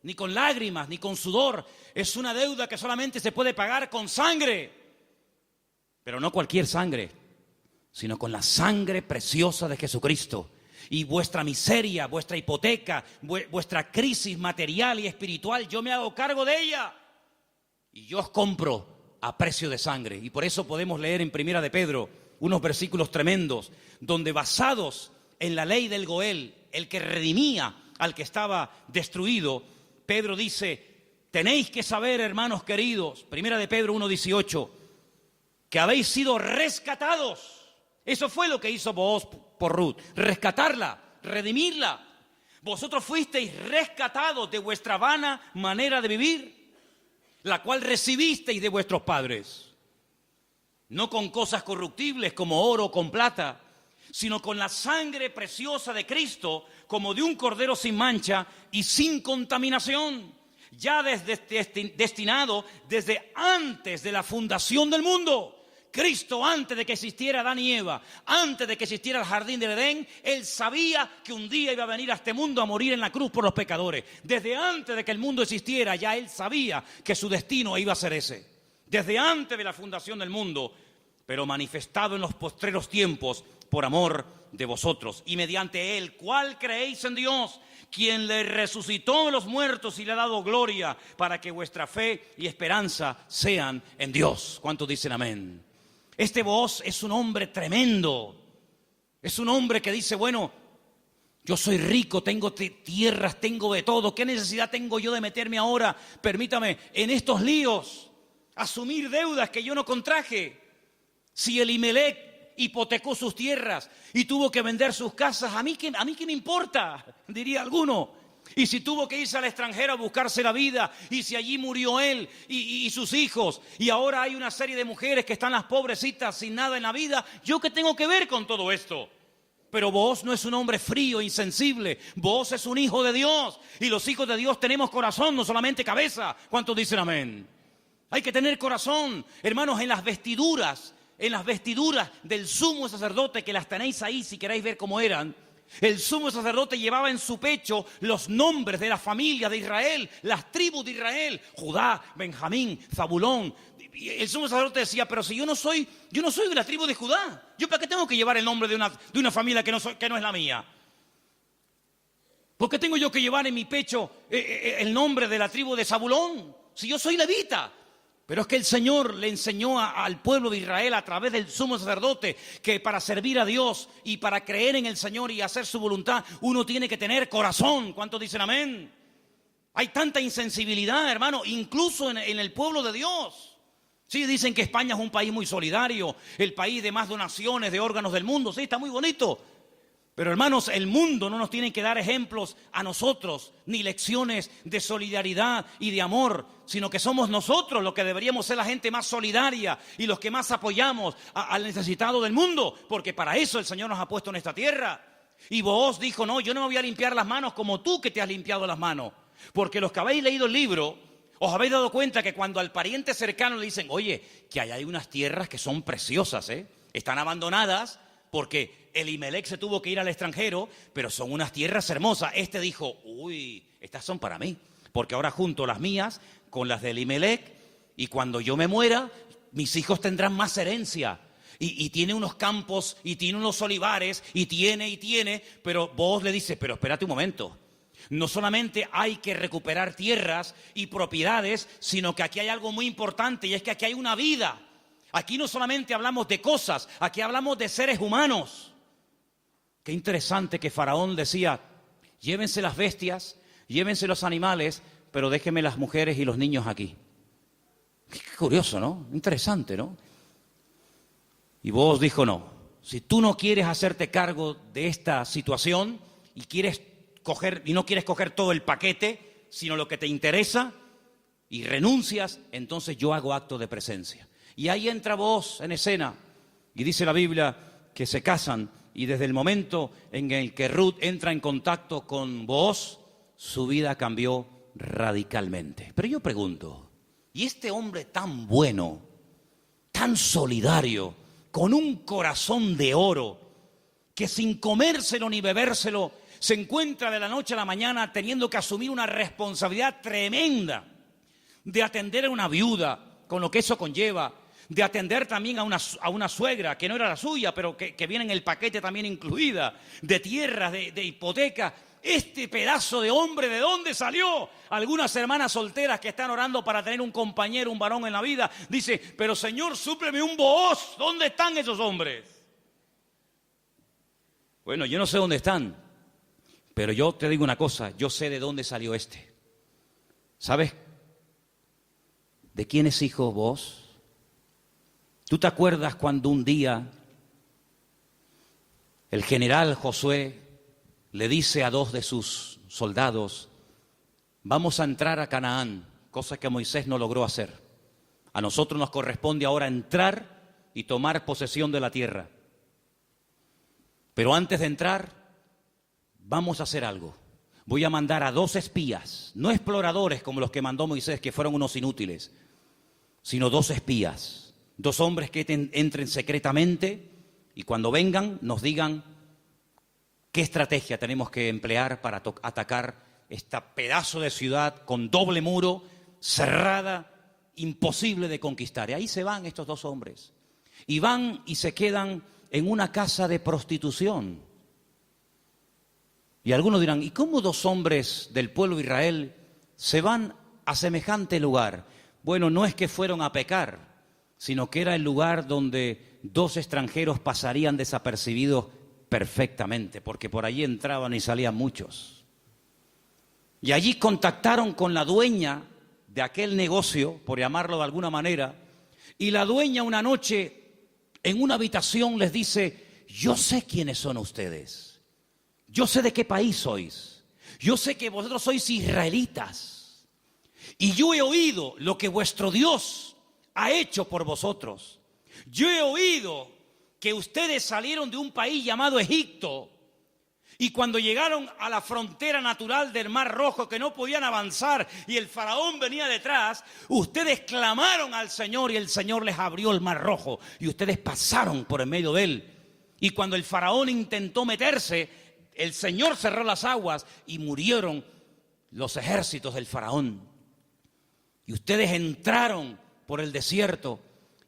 ni con lágrimas, ni con sudor. Es una deuda que solamente se puede pagar con sangre. Pero no cualquier sangre, sino con la sangre preciosa de Jesucristo. Y vuestra miseria, vuestra hipoteca, vuestra crisis material y espiritual, yo me hago cargo de ella. Y yo os compro a precio de sangre. Y por eso podemos leer en Primera de Pedro unos versículos tremendos, donde basados en la ley del Goel, el que redimía al que estaba destruido, Pedro dice, tenéis que saber, hermanos queridos, Primera de Pedro 1:18, que habéis sido rescatados. Eso fue lo que hizo Booz por Ruth, rescatarla, redimirla. Vosotros fuisteis rescatados de vuestra vana manera de vivir, la cual recibisteis de vuestros padres. No con cosas corruptibles como oro o con plata, sino con la sangre preciosa de Cristo, como de un cordero sin mancha y sin contaminación, ya destinado desde antes de la fundación del mundo. Cristo, antes de que existiera Adán y Eva, antes de que existiera el jardín del Edén, Él sabía que un día iba a venir a este mundo a morir en la cruz por los pecadores. Desde antes de que el mundo existiera, ya Él sabía que su destino iba a ser ese. Desde antes de la fundación del mundo, pero manifestado en los postreros tiempos por amor de vosotros. Y mediante Él, ¿cuál creéis en Dios? Quien le resucitó de los muertos y le ha dado gloria, para que vuestra fe y esperanza sean en Dios. ¿Cuántos dicen amén? Este Booz es un hombre tremendo. Es un hombre que dice, bueno, yo soy rico, tengo tierras, tengo de todo. ¿Qué necesidad tengo yo de meterme ahora, permítame, en estos líos? Asumir deudas que yo no contraje. Si Elimelech hipotecó sus tierras y tuvo que vender sus casas, ¿a mí qué me importa? Diría alguno. Y si tuvo que irse al extranjero a buscarse la vida, y si allí murió él y sus hijos, y ahora hay una serie de mujeres que están las pobrecitas sin nada en la vida, ¿yo qué tengo que ver con todo esto? Pero Booz no es un hombre frío, insensible. Booz es un hijo de Dios. Y los hijos de Dios tenemos corazón, no solamente cabeza. ¿Cuántos dicen amén? Hay que tener corazón. Hermanos, en las vestiduras del sumo sacerdote, que las tenéis ahí si queréis ver cómo eran. El sumo sacerdote llevaba en su pecho los nombres de la familia de Israel, las tribus de Israel, Judá, Benjamín, Zabulón. Y el sumo sacerdote decía, pero si yo no soy de la tribu de Judá, ¿yo para qué tengo que llevar el nombre de una familia que no es la mía? ¿Por qué tengo yo que llevar en mi pecho el nombre de la tribu de Zabulón? Si yo soy levita. Pero es que el Señor le enseñó al pueblo de Israel a través del sumo sacerdote que para servir a Dios y para creer en el Señor y hacer su voluntad, uno tiene que tener corazón. ¿Cuántos dicen amén? Hay tanta insensibilidad, hermano, incluso en el pueblo de Dios. Sí, dicen que España es un país muy solidario, el país de más donaciones de órganos del mundo. Sí, está muy bonito. Pero hermanos, el mundo no nos tiene que dar ejemplos a nosotros, ni lecciones de solidaridad y de amor, sino que somos nosotros los que deberíamos ser la gente más solidaria y los que más apoyamos al necesitado del mundo, porque para eso el Señor nos ha puesto en esta tierra. Y Booz dijo, no, yo no me voy a limpiar las manos como tú que te has limpiado las manos, porque los que habéis leído el libro, os habéis dado cuenta que cuando al pariente cercano le dicen, oye, que hay unas tierras que son preciosas, están abandonadas, porque Elimelech se tuvo que ir al extranjero, pero son unas tierras hermosas. Este dijo, uy, estas son para mí, porque ahora junto las mías con las de Elimelech, y cuando yo me muera, mis hijos tendrán más herencia. Y tiene unos campos, y tiene unos olivares, y tiene, pero vos le dices, pero espérate un momento. No solamente hay que recuperar tierras y propiedades, sino que aquí hay algo muy importante, y es que aquí hay una vida. Aquí no solamente hablamos de cosas, aquí hablamos de seres humanos. Qué interesante que Faraón decía, llévense las bestias, llévense los animales, pero déjenme las mujeres y los niños aquí. Qué curioso, ¿no? Interesante, ¿no? Y Booz dijo, no, si tú no quieres hacerte cargo de esta situación y no quieres coger todo el paquete, sino lo que te interesa y renuncias, entonces yo hago acto de presencia. Y ahí entra Booz en escena y dice la Biblia que se casan y desde el momento en el que Ruth entra en contacto con Booz, su vida cambió radicalmente. Pero yo pregunto, ¿y este hombre tan bueno, tan solidario, con un corazón de oro, que sin comérselo ni bebérselo, se encuentra de la noche a la mañana teniendo que asumir una responsabilidad tremenda de atender a una viuda, con lo que eso conlleva, de atender también a una suegra que no era la suya, pero que viene en el paquete también incluida, de tierras, de hipoteca? Este pedazo de hombre, ¿de dónde salió? Algunas hermanas solteras que están orando para tener un compañero, un varón en la vida, dice, pero Señor, súpleme un Booz. ¿Dónde están esos hombres? Bueno, yo no sé dónde están, pero yo te digo una cosa, yo sé de dónde salió este. ¿Sabes de quién es hijo Booz? ¿Tú te acuerdas cuando un día el general Josué le dice a dos de sus soldados, vamos a entrar a Canaán, cosa que Moisés no logró hacer? A nosotros nos corresponde ahora entrar y tomar posesión de la tierra. Pero antes de entrar, vamos a hacer algo. Voy a mandar a 2 espías, no exploradores como los que mandó Moisés, que fueron unos inútiles, sino 2 espías, 2 hombres que entren secretamente y cuando vengan nos digan qué estrategia tenemos que emplear para atacar este pedazo de ciudad con doble muro, cerrada, imposible de conquistar. Y ahí se van estos 2 hombres. Y van y se quedan en una casa de prostitución. Y algunos dirán, ¿y cómo 2 hombres del pueblo de Israel se van a semejante lugar? Bueno, no es que fueron a pecar, sino que era el lugar donde 2 extranjeros pasarían desapercibidos perfectamente, porque por allí entraban y salían muchos. Y allí contactaron con la dueña de aquel negocio, por llamarlo de alguna manera, y la dueña una noche en una habitación les dice, yo sé quiénes son ustedes, yo sé de qué país sois, yo sé que vosotros sois israelitas, y yo he oído lo que vuestro Dios ha hecho por vosotros. Yo he oído que ustedes salieron de un país llamado Egipto y cuando llegaron a la frontera natural del Mar Rojo que no podían avanzar y el faraón venía detrás, ustedes clamaron al Señor y el Señor les abrió el Mar Rojo y ustedes pasaron por en medio de él. Y cuando el faraón intentó meterse, el Señor cerró las aguas y murieron los ejércitos del faraón. Y ustedes entraron por el desierto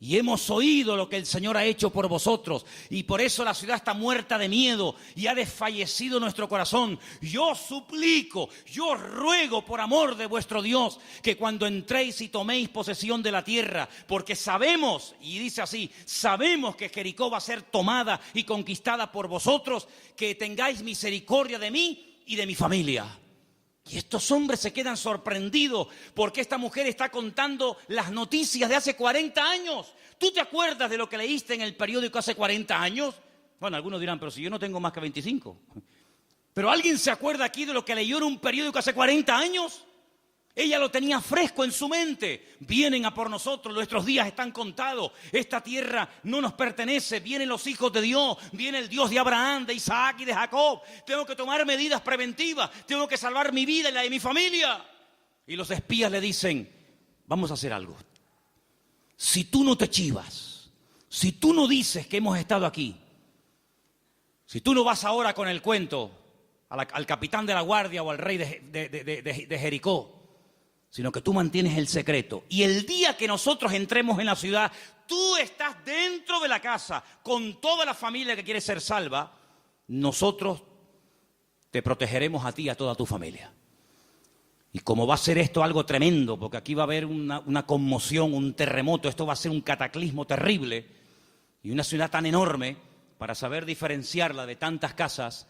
y hemos oído lo que el Señor ha hecho por vosotros. Y por eso la ciudad está muerta de miedo y ha desfallecido nuestro corazón. Yo suplico, yo ruego por amor de vuestro Dios, que cuando entréis y toméis posesión de la tierra, porque sabemos, y dice así, sabemos que Jericó va a ser tomada y conquistada por vosotros, que tengáis misericordia de mí y de mi familia. Y estos hombres se quedan sorprendidos porque esta mujer está contando las noticias de hace 40 años. ¿Tú te acuerdas de lo que leíste en el periódico hace 40 años? Bueno, algunos dirán, pero si yo no tengo más que 25. ¿Pero alguien se acuerda aquí de lo que leyó en un periódico hace 40 años? Ella lo tenía fresco en su mente. Vienen a por nosotros, nuestros días están contados. Esta tierra no nos pertenece. Vienen los hijos de Dios, viene el Dios de Abraham, de Isaac y de Jacob. Tengo que tomar medidas preventivas, tengo que salvar mi vida y la de mi familia. Y los espías le dicen, vamos a hacer algo. Si tú no te chivas, si tú no dices que hemos estado aquí, si tú no vas ahora con el cuento al capitán de la guardia o al rey de Jericó, sino que tú mantienes el secreto. Y el día que nosotros entremos en la ciudad, tú estás dentro de la casa con toda la familia que quiere ser salva, nosotros te protegeremos a ti y a toda tu familia. Y como va a ser esto algo tremendo, porque aquí va a haber una conmoción, un terremoto, esto va a ser un cataclismo terrible, y una ciudad tan enorme, para saber diferenciarla de tantas casas,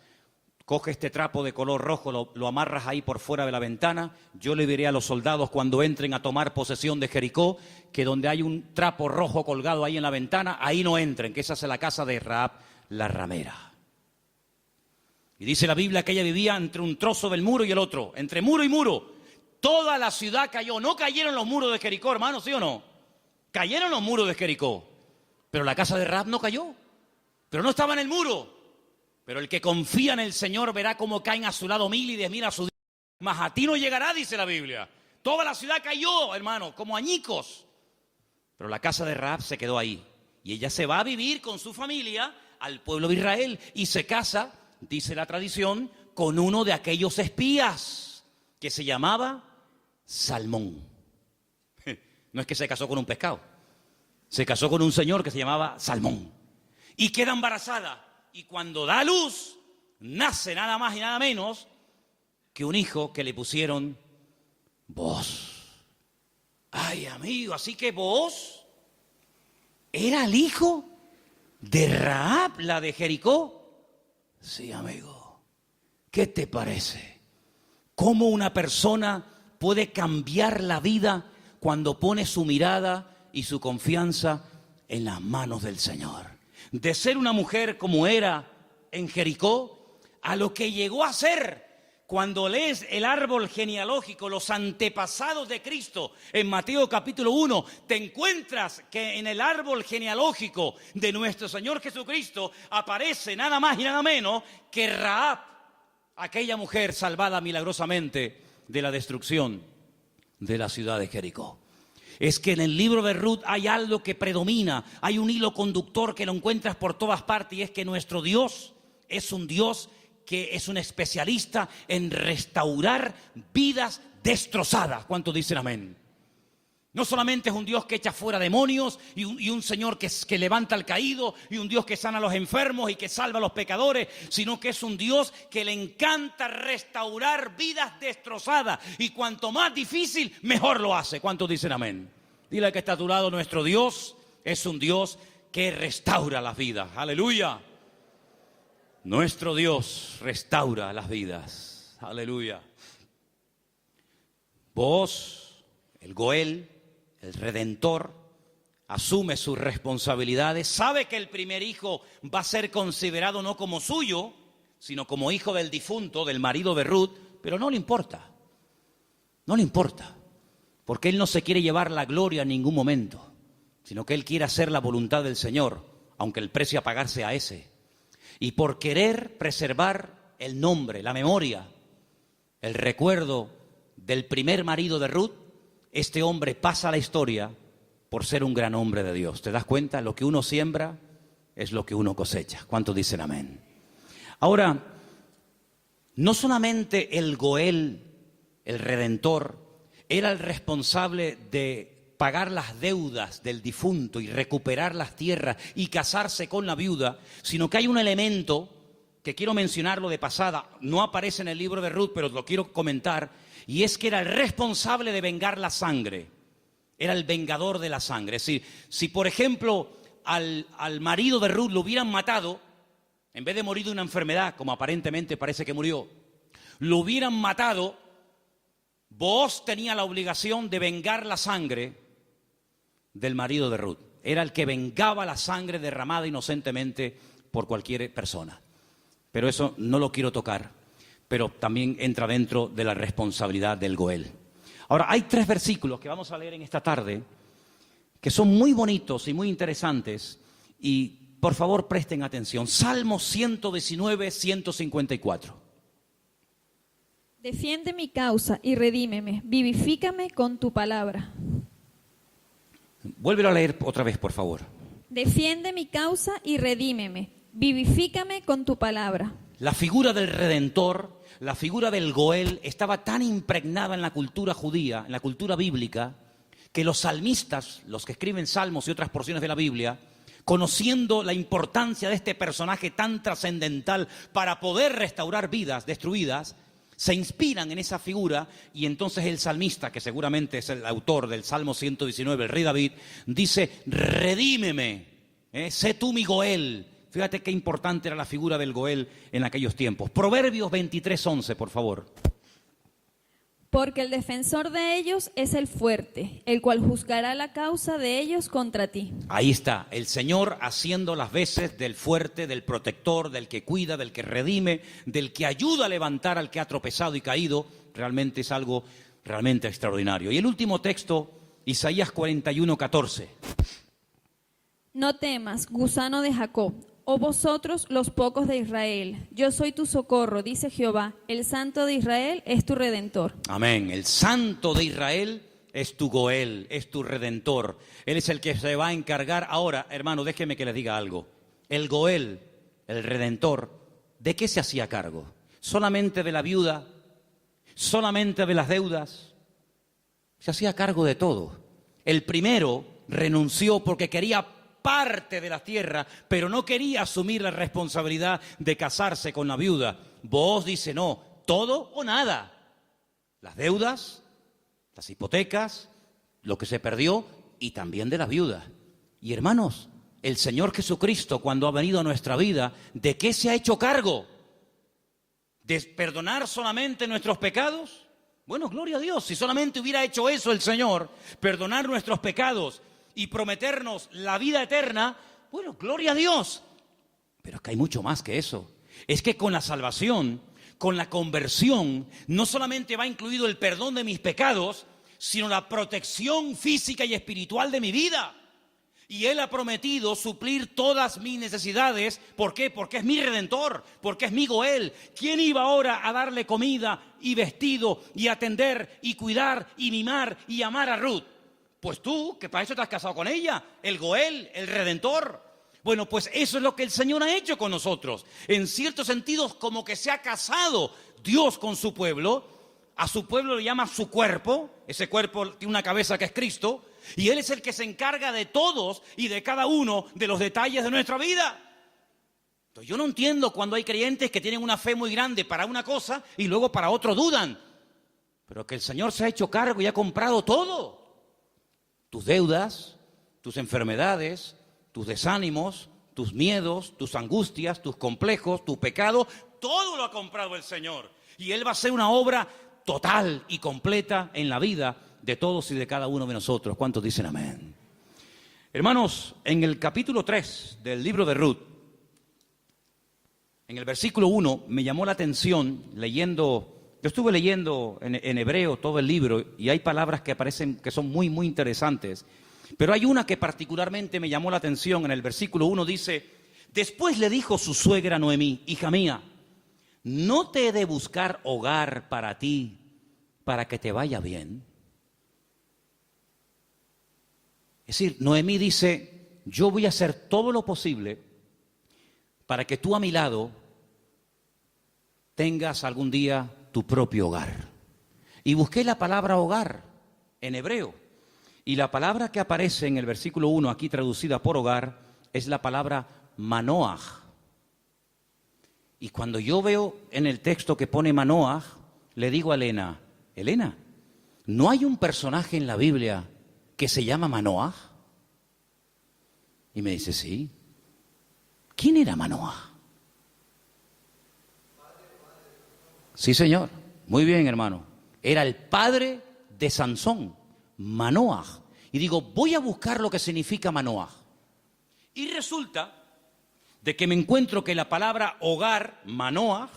coge este trapo de color rojo, lo amarras ahí por fuera de la ventana. Yo le diré a los soldados cuando entren a tomar posesión de Jericó, que donde hay un trapo rojo colgado ahí en la ventana, ahí no entren, que esa es la casa de Rahab, la ramera. Y dice la Biblia que ella vivía entre un trozo del muro y el otro, entre muro y muro. Toda la ciudad cayó. No cayeron los muros de Jericó, hermano, ¿sí o no? Cayeron los muros de Jericó, pero la casa de Rahab no cayó. Pero no estaba en el muro. Pero el que confía en el Señor verá cómo caen a su lado 1000 y 10.000 a su día. Mas a ti no llegará, dice la Biblia. Toda la ciudad cayó, hermano, como añicos. Pero la casa de Rahab se quedó ahí. Y ella se va a vivir con su familia al pueblo de Israel. Y se casa, dice la tradición, con uno de aquellos espías que se llamaba Salmón. No es que se casó con un pescado. Se casó con un señor que se llamaba Salmón. Y queda embarazada. Y cuando da a luz, nace nada más y nada menos que un hijo que le pusieron Booz. Ay, amigo, así que Booz era el hijo de Rahab, la de Jericó. Sí, amigo. ¿Qué te parece? ¿Cómo una persona puede cambiar la vida cuando pone su mirada y su confianza en las manos del Señor? De ser una mujer como era en Jericó, a lo que llegó a ser cuando lees el árbol genealógico, los antepasados de Cristo, en Mateo capítulo 1, te encuentras que en el árbol genealógico de nuestro Señor Jesucristo aparece nada más y nada menos que Rahab, aquella mujer salvada milagrosamente de la destrucción de la ciudad de Jericó. Es que en el libro de Ruth hay algo que predomina, hay un hilo conductor que lo encuentras por todas partes, y es que nuestro Dios es un Dios que es un especialista en restaurar vidas destrozadas. ¿Cuántos dicen amén? No solamente es un Dios que echa fuera demonios y un Señor que levanta al caído y un Dios que sana a los enfermos y que salva a los pecadores, sino que es un Dios que le encanta restaurar vidas destrozadas, y cuanto más difícil, mejor lo hace. ¿Cuántos dicen amén? Dile al que está a tu lado, nuestro Dios es un Dios que restaura las vidas. ¡Aleluya! Nuestro Dios restaura las vidas. ¡Aleluya! Vos, el Goel, el Redentor, asume sus responsabilidades, sabe que el primer hijo va a ser considerado no como suyo, sino como hijo del difunto, del marido de Ruth, pero no le importa, porque él no se quiere llevar la gloria en ningún momento, sino que él quiere hacer la voluntad del Señor, aunque el precio a pagar sea ese. Y por querer preservar el nombre, la memoria, el recuerdo del primer marido de Ruth, este hombre pasa a la historia por ser un gran hombre de Dios. ¿Te das cuenta? Lo que uno siembra es lo que uno cosecha. ¿Cuántos dicen amén? Ahora, no solamente el Goel, el Redentor, era el responsable de pagar las deudas del difunto y recuperar las tierras y casarse con la viuda, sino que hay un elemento que quiero mencionarlo de pasada, no aparece en el libro de Ruth, pero lo quiero comentar, y es que era el responsable de vengar la sangre, era el vengador de la sangre. Es decir, si por ejemplo al marido de Ruth lo hubieran matado, en vez de morir de una enfermedad, como aparentemente parece que murió, lo hubieran matado, Booz tenía la obligación de vengar la sangre del marido de Ruth. Era el que vengaba la sangre derramada inocentemente por cualquier persona. Pero eso no lo quiero tocar, pero también entra dentro de la responsabilidad del Goel. Ahora, hay 3 versículos que vamos a leer en esta tarde que son muy bonitos y muy interesantes, y por favor presten atención. Salmo 119, 154. Defiende mi causa y redímeme, vivifícame con tu palabra. Vuélvelo a leer otra vez, por favor. Defiende mi causa y redímeme, vivifícame con tu palabra. La figura del Redentor, la figura del Goel, estaba tan impregnada en la cultura judía, en la cultura bíblica, que los salmistas, los que escriben salmos y otras porciones de la Biblia, conociendo la importancia de este personaje tan trascendental para poder restaurar vidas destruidas, se inspiran en esa figura, y entonces el salmista, que seguramente es el autor del Salmo 119, el rey David, dice: redímeme, sé tú mi Goel. Fíjate qué importante era la figura del Goel en aquellos tiempos. Proverbios 23:11, por favor. Porque el defensor de ellos es el fuerte, el cual juzgará la causa de ellos contra ti. Ahí está, el Señor haciendo las veces del fuerte, del protector, del que cuida, del que redime, del que ayuda a levantar al que ha tropezado y caído. Realmente es algo realmente extraordinario. Y el último texto, Isaías 41:14. No temas, gusano de Jacob, oh vosotros los pocos de Israel, yo soy tu socorro, dice Jehová, el Santo de Israel es tu Redentor. Amén. El Santo de Israel es tu Goel, es tu Redentor. Él es el que se va a encargar. Ahora, hermano, déjeme que les diga algo. El Goel, el Redentor, ¿de qué se hacía cargo? ¿Solamente de la viuda? ¿Solamente de las deudas? Se hacía cargo de todo. El primero renunció porque quería parte de la tierra, pero no quería asumir la responsabilidad de casarse con la viuda. Booz dice: no, todo o nada. Las deudas, las hipotecas, lo que se perdió, y también de la viuda. Y hermanos, el Señor Jesucristo, cuando ha venido a nuestra vida, ¿de qué se ha hecho cargo? ¿De perdonar solamente nuestros pecados? Bueno, gloria a Dios, si solamente hubiera hecho eso el Señor, perdonar nuestros pecados y prometernos la vida eterna, bueno, gloria a Dios. Pero es que hay mucho más que eso. Es que con la salvación, con la conversión, no solamente va incluido el perdón de mis pecados, sino la protección física y espiritual de mi vida. Y Él ha prometido suplir todas mis necesidades. ¿Por qué? Porque es mi Redentor, porque es mi Goel. ¿Quién iba ahora a darle comida y vestido y atender y cuidar y mimar y amar a Ruth? Pues tú, que para eso te has casado con ella, el Goel, el Redentor. Bueno, pues eso es lo que el Señor ha hecho con nosotros. En ciertos sentidos, como que se ha casado Dios con su pueblo. A su pueblo le llama su cuerpo. Ese cuerpo tiene una cabeza que es Cristo. Y Él es el que se encarga de todos y de cada uno de los detalles de nuestra vida. Entonces, yo no entiendo cuando hay creyentes que tienen una fe muy grande para una cosa y luego para otro dudan. Pero que el Señor se ha hecho cargo y ha comprado todo. Tus deudas, tus enfermedades, tus desánimos, tus miedos, tus angustias, tus complejos, tu pecado, todo lo ha comprado el Señor. Y Él va a hacer una obra total y completa en la vida de todos y de cada uno de nosotros. ¿Cuántos dicen amén? Hermanos, en el capítulo 3 del libro de Ruth, en el versículo 1, me llamó la atención leyendo. Yo estuve leyendo en hebreo todo el libro y hay palabras que aparecen que son muy, muy interesantes. Pero hay una que particularmente me llamó la atención. En el versículo 1 dice: después le dijo su suegra Noemí: hija mía, ¿no te he de buscar hogar para ti, para que te vaya bien? Es decir, Noemí dice: yo voy a hacer todo lo posible para que tú a mi lado tengas algún día tu propio hogar. Y busqué la palabra hogar en hebreo. Y la palabra que aparece en el versículo 1, aquí traducida por hogar, es la palabra manoaj. Y cuando yo veo en el texto que pone manoaj, le digo a Elena: Elena, ¿no hay un personaje en la Biblia que se llama Manoaj? Y me dice: sí. ¿Quién era Manoaj? Sí, señor. Muy bien, hermano. Era el padre de Sansón, Manoaj. Y digo, voy a buscar lo que significa Manoaj. Y resulta de que me encuentro que la palabra hogar, Manoaj,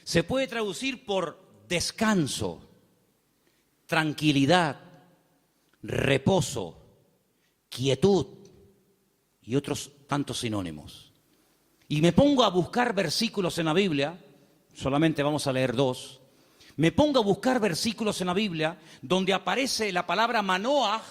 se puede traducir por descanso, tranquilidad, reposo, quietud y otros tantos sinónimos. Y me pongo a buscar versículos en la Biblia, solamente vamos a leer 2. Me pongo a buscar versículos en la Biblia donde aparece la palabra Manoaj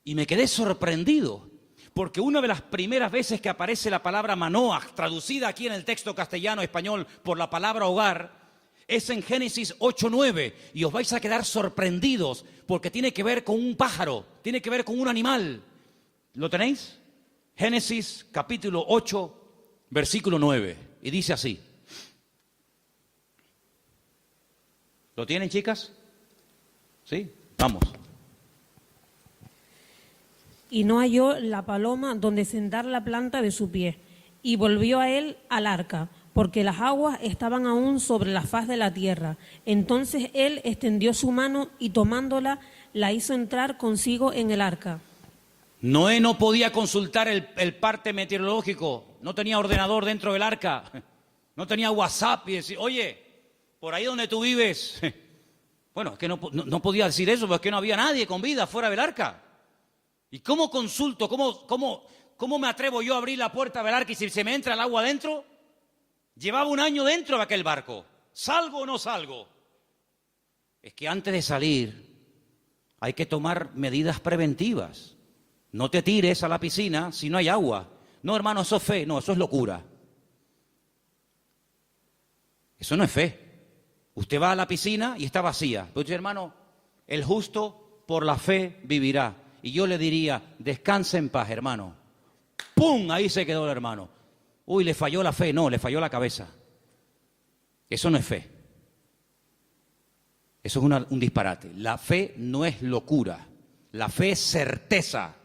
y me quedé sorprendido, porque una de las primeras veces que aparece la palabra Manoaj, traducida aquí en el texto castellano-español por la palabra hogar, es en Génesis 8:9, y os vais a quedar sorprendidos porque tiene que ver con un pájaro, tiene que ver con un animal. ¿Lo tenéis? Génesis capítulo 8, versículo 9, y dice así. ¿Lo tienen, chicas? ¿Sí? Vamos. Y no halló la paloma donde sentar la planta de su pie, y volvió a él al arca, porque las aguas estaban aún sobre la faz de la tierra. Entonces él extendió su mano y tomándola, la hizo entrar consigo en el arca. Noé no podía consultar el parte meteorológico, no tenía ordenador dentro del arca, no tenía WhatsApp y decir: oye, por ahí donde tú vives. Bueno, es que no podía decir eso, porque es que no había nadie con vida fuera del arca. ¿Y cómo consulto? ¿Cómo me atrevo yo a abrir la puerta del arca y si se me entra el agua adentro? Llevaba un año dentro de aquel barco. ¿Salgo o no salgo? Es que antes de salir hay que tomar medidas preventivas. No te tires a la piscina si no hay agua. No, hermano, eso es fe. No, eso es locura. Eso no es fe. Usted va a la piscina y está vacía. Pero dice: hermano, el justo por la fe vivirá. Y yo le diría: descanse en paz, hermano. ¡Pum! Ahí se quedó el hermano. Uy, le falló la fe. No, le falló la cabeza. Eso no es fe. Eso es un disparate. La fe no es locura. La fe es certeza,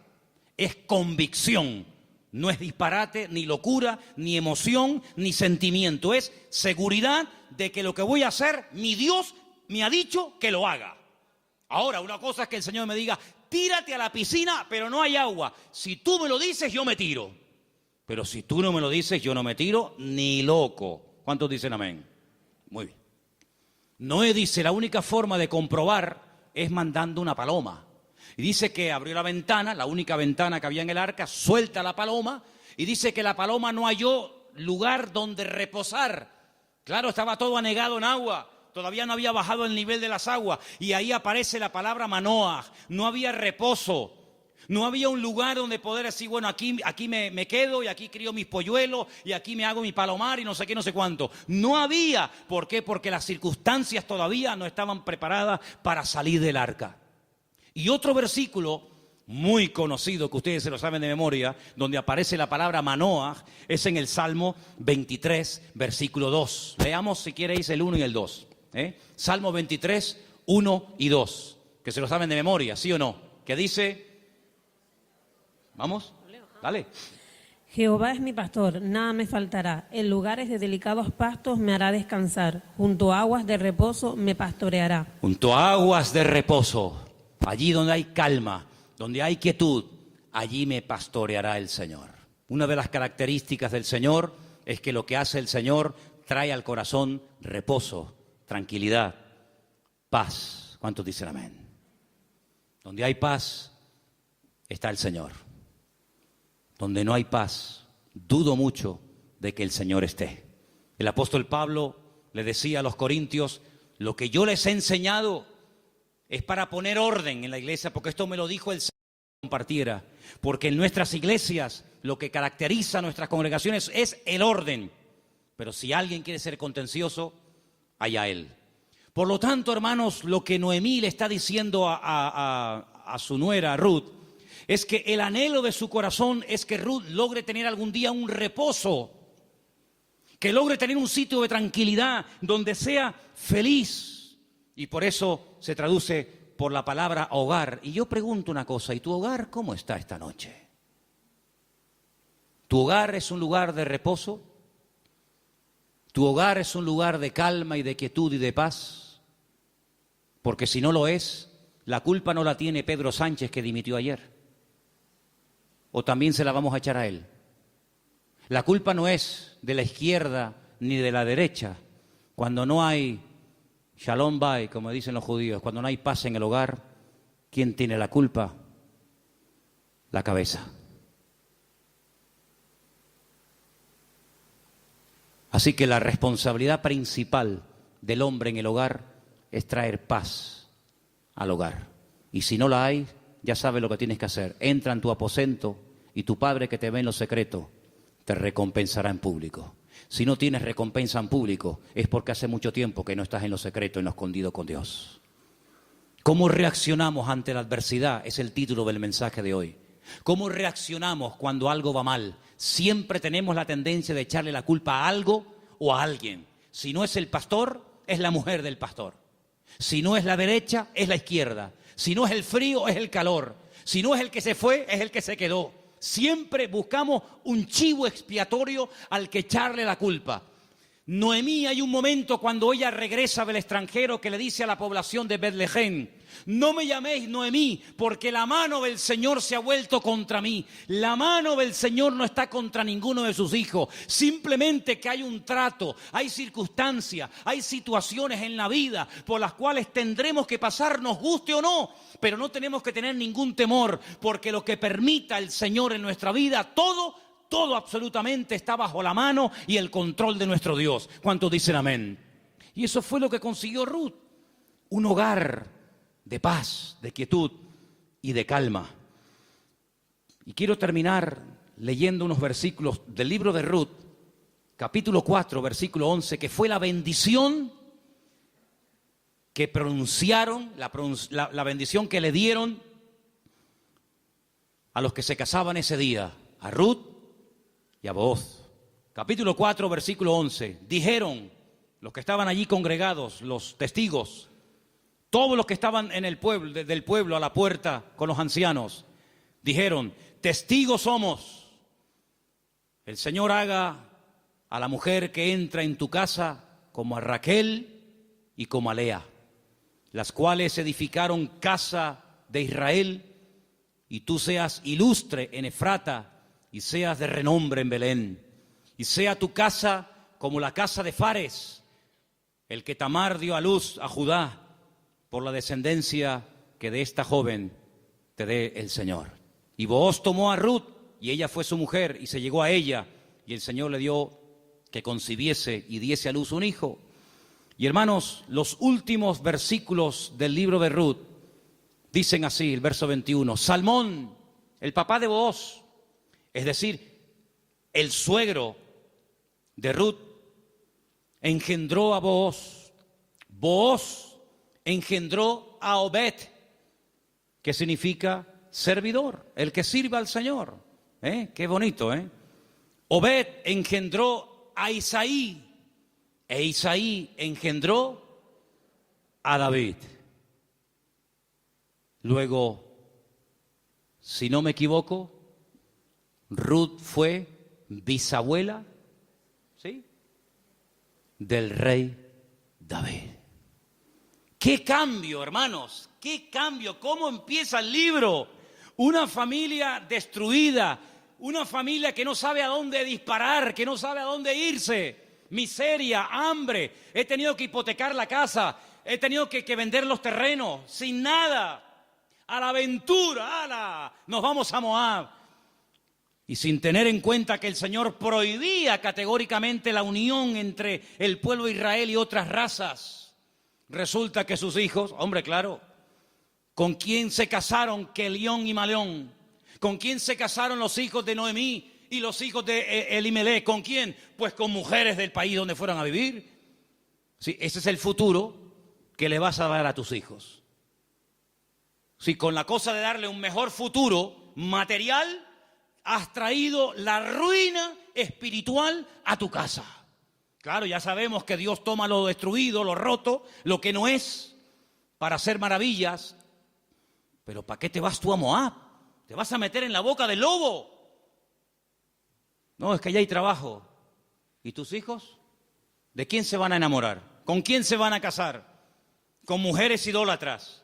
es convicción. No es disparate, ni locura, ni emoción, ni sentimiento. Es seguridad de que lo que voy a hacer, mi Dios me ha dicho que lo haga. Ahora, una cosa es que el Señor me diga: tírate a la piscina, pero no hay agua. Si tú me lo dices, yo me tiro. Pero si tú no me lo dices, yo no me tiro ni loco. ¿Cuántos dicen amén? Muy bien. Noé dice: la única forma de comprobar es mandando una paloma. Y dice que abrió la ventana, la única ventana que había en el arca, suelta la paloma, y dice que la paloma no halló lugar donde reposar. Claro, estaba todo anegado en agua, todavía no había bajado el nivel de las aguas, y ahí aparece la palabra Manoaj. No había reposo, no había un lugar donde poder decir: bueno, aquí me quedo, y aquí crío mis polluelos, y aquí me hago mi palomar, y no sé qué, no sé cuánto. No había. ¿Por qué? Porque las circunstancias todavía no estaban preparadas para salir del arca. Y otro versículo muy conocido, que ustedes se lo saben de memoria, donde aparece la palabra Manoaj, es en el Salmo 23, versículo 2. Leamos, si queréis, el 1 y el 2. Salmo 23, 1 y 2. Que se lo saben de memoria, ¿sí o no? Que dice... ¿Vamos? Dale. Jehová es mi pastor, nada me faltará. En lugares de delicados pastos me hará descansar. Junto a aguas de reposo me pastoreará. Junto a aguas de reposo. Allí donde hay calma, donde hay quietud, allí me pastoreará el Señor. Una de las características del Señor es que lo que hace el Señor trae al corazón reposo, tranquilidad, paz. ¿Cuántos dicen amén? Donde hay paz está el Señor. Donde no hay paz, dudo mucho de que el Señor esté. El apóstol Pablo le decía a los corintios: lo que yo les he enseñado es para poner orden en la iglesia, porque esto me lo dijo el Señor que compartiera. Porque en nuestras iglesias lo que caracteriza a nuestras congregaciones es el orden. Pero si alguien quiere ser contencioso, allá él. Por lo tanto, hermanos, lo que Noemí le está diciendo a su nuera, Ruth, es que el anhelo de su corazón es que Ruth logre tener algún día un reposo, que logre tener un sitio de tranquilidad donde sea feliz. Y por eso se traduce por la palabra hogar. Y yo pregunto una cosa: ¿y tu hogar cómo está esta noche? ¿Tu hogar es un lugar de reposo? ¿Tu hogar es un lugar de calma y de quietud y de paz? Porque si no lo es, la culpa no la tiene Pedro Sánchez, que dimitió ayer. ¿O también se la vamos a echar a él? La culpa no es de la izquierda ni de la derecha. Cuando no hay shalom bay, como dicen los judíos, cuando no hay paz en el hogar, ¿quién tiene la culpa? La cabeza. Así que la responsabilidad principal del hombre en el hogar es traer paz al hogar. Y si no la hay, ya sabes lo que tienes que hacer. Entra en tu aposento y tu Padre que te ve en lo secreto te recompensará en público. Si no tienes recompensa en público, es porque hace mucho tiempo que no estás en lo secreto, en lo escondido con Dios. ¿Cómo reaccionamos ante la adversidad? Es el título del mensaje de hoy. ¿Cómo reaccionamos cuando algo va mal? Siempre tenemos la tendencia de echarle la culpa a algo o a alguien. Si no es el pastor, es la mujer del pastor. Si no es la derecha, es la izquierda. Si no es el frío, es el calor. Si no es el que se fue, es el que se quedó. Siempre buscamos un chivo expiatorio al que echarle la culpa. Noemí, hay un momento cuando ella regresa del extranjero que le dice a la población de Betlehem: no me llaméis Noemí, porque la mano del Señor se ha vuelto contra mí. La mano del Señor no está contra ninguno de sus hijos. Simplemente que hay un trato, hay circunstancias, hay situaciones en la vida por las cuales tendremos que pasar, nos guste o no. Pero no tenemos que tener ningún temor, porque lo que permita el Señor en nuestra vida, todo absolutamente está bajo la mano y el control de nuestro Dios. ¿Cuántos dicen amén? Y eso fue lo que consiguió Ruth. Un hogar de paz, de quietud y de calma. Y quiero terminar leyendo unos versículos del libro de Ruth, capítulo 4, versículo 11, que fue la bendición que pronunciaron, la bendición que le dieron a los que se casaban ese día, a Ruth y a Booz. Capítulo 4, versículo 11. Dijeron los que estaban allí congregados, los testigos, todos los que estaban en el pueblo, desde el pueblo a la puerta con los ancianos, dijeron: testigos somos. El Señor haga a la mujer que entra en tu casa como a Raquel y como a Lea, las cuales edificaron casa de Israel, y tú seas ilustre en Efrata y seas de renombre en Belén, y sea tu casa como la casa de Fares, el que Tamar dio a luz a Judá, por la descendencia que de esta joven te dé el Señor. Y Booz tomó a Ruth, y ella fue su mujer, y se llegó a ella, y el Señor le dio que concibiese y diese a luz un hijo. Y hermanos, los últimos versículos del libro de Ruth dicen así, el verso 21, Salmón, el papá de Booz, es decir, el suegro de Ruth, engendró a Booz. Booz engendró a Obed, que significa servidor, el que sirve al Señor. Qué bonito, ¿eh? Obed engendró a Isaí, e Isaí engendró a David. Luego, si no me equivoco, Ruth fue bisabuela, ¿sí?, del rey David. ¡Qué cambio, hermanos! ¡Qué cambio! ¿Cómo empieza el libro? Una familia destruida, una familia que no sabe a dónde disparar, que no sabe a dónde irse. Miseria, hambre, he tenido que hipotecar la casa, he tenido que vender los terrenos, sin nada. a la aventura, ¡ala! Nos vamos a Moab. Y sin tener en cuenta que el Señor prohibía categóricamente la unión entre el pueblo de Israel y otras razas, resulta que sus hijos, hombre, claro, ¿con quién se casaron Kelión y Maleón? ¿Con quién se casaron los hijos de Noemí y los hijos de Elimelech? ¿Con quién? Pues con mujeres del país donde fueran a vivir. Sí, ese es el futuro que le vas a dar a tus hijos. Si con la cosa de darle un mejor futuro material, has traído la ruina espiritual a tu casa. Claro, ya sabemos que Dios toma lo destruido, lo roto, lo que no es, para hacer maravillas. Pero ¿para qué te vas tú a Moab? ¿Te vas a meter en la boca del lobo? No, es que allá hay trabajo. ¿Y tus hijos? ¿De quién se van a enamorar? ¿Con quién se van a casar? Con mujeres idólatras.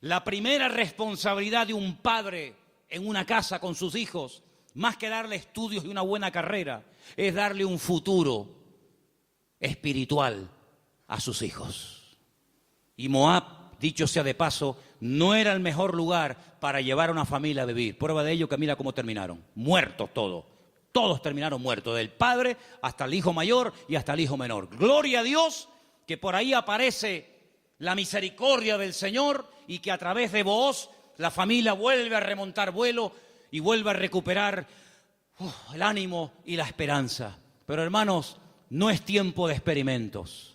La primera responsabilidad de un padre en una casa con sus hijos, más que darle estudios y una buena carrera, es darle un futuro espiritual a sus hijos. Y Moab, dicho sea de paso, no era el mejor lugar para llevar a una familia a vivir. Prueba de ello que mira cómo terminaron. Muertos todos. Todos terminaron muertos, del padre hasta el hijo mayor y hasta el hijo menor. Gloria a Dios que por ahí aparece la misericordia del Señor y que a través de Booz la familia vuelve a remontar vuelo y vuelve a recuperar el ánimo y la esperanza. Pero hermanos, no es tiempo de experimentos.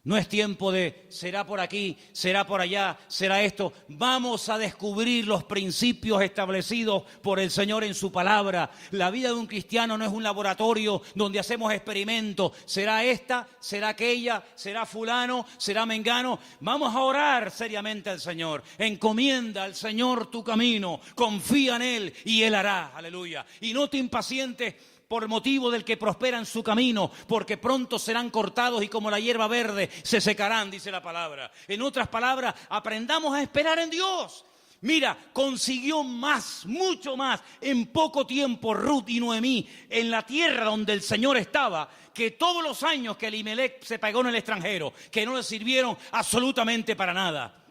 No es tiempo de será por aquí, será por allá, será esto. Vamos a descubrir los principios establecidos por el Señor en su palabra. La vida de un cristiano no es un laboratorio donde hacemos experimentos. Será esta, será aquella, será fulano, será mengano. Vamos a orar seriamente al Señor. Encomienda al Señor tu camino. Confía en Él y Él hará. Aleluya. Y no te impacientes por motivo del que prospera en su camino, porque pronto serán cortados y como la hierba verde se secarán, dice la palabra. En otras palabras, aprendamos a esperar en Dios. Mira, consiguió más, mucho más, en poco tiempo Ruth y Noemí en la tierra donde el Señor estaba, que todos los años que Elimelech se pegó en el extranjero, que no le sirvieron absolutamente para nada.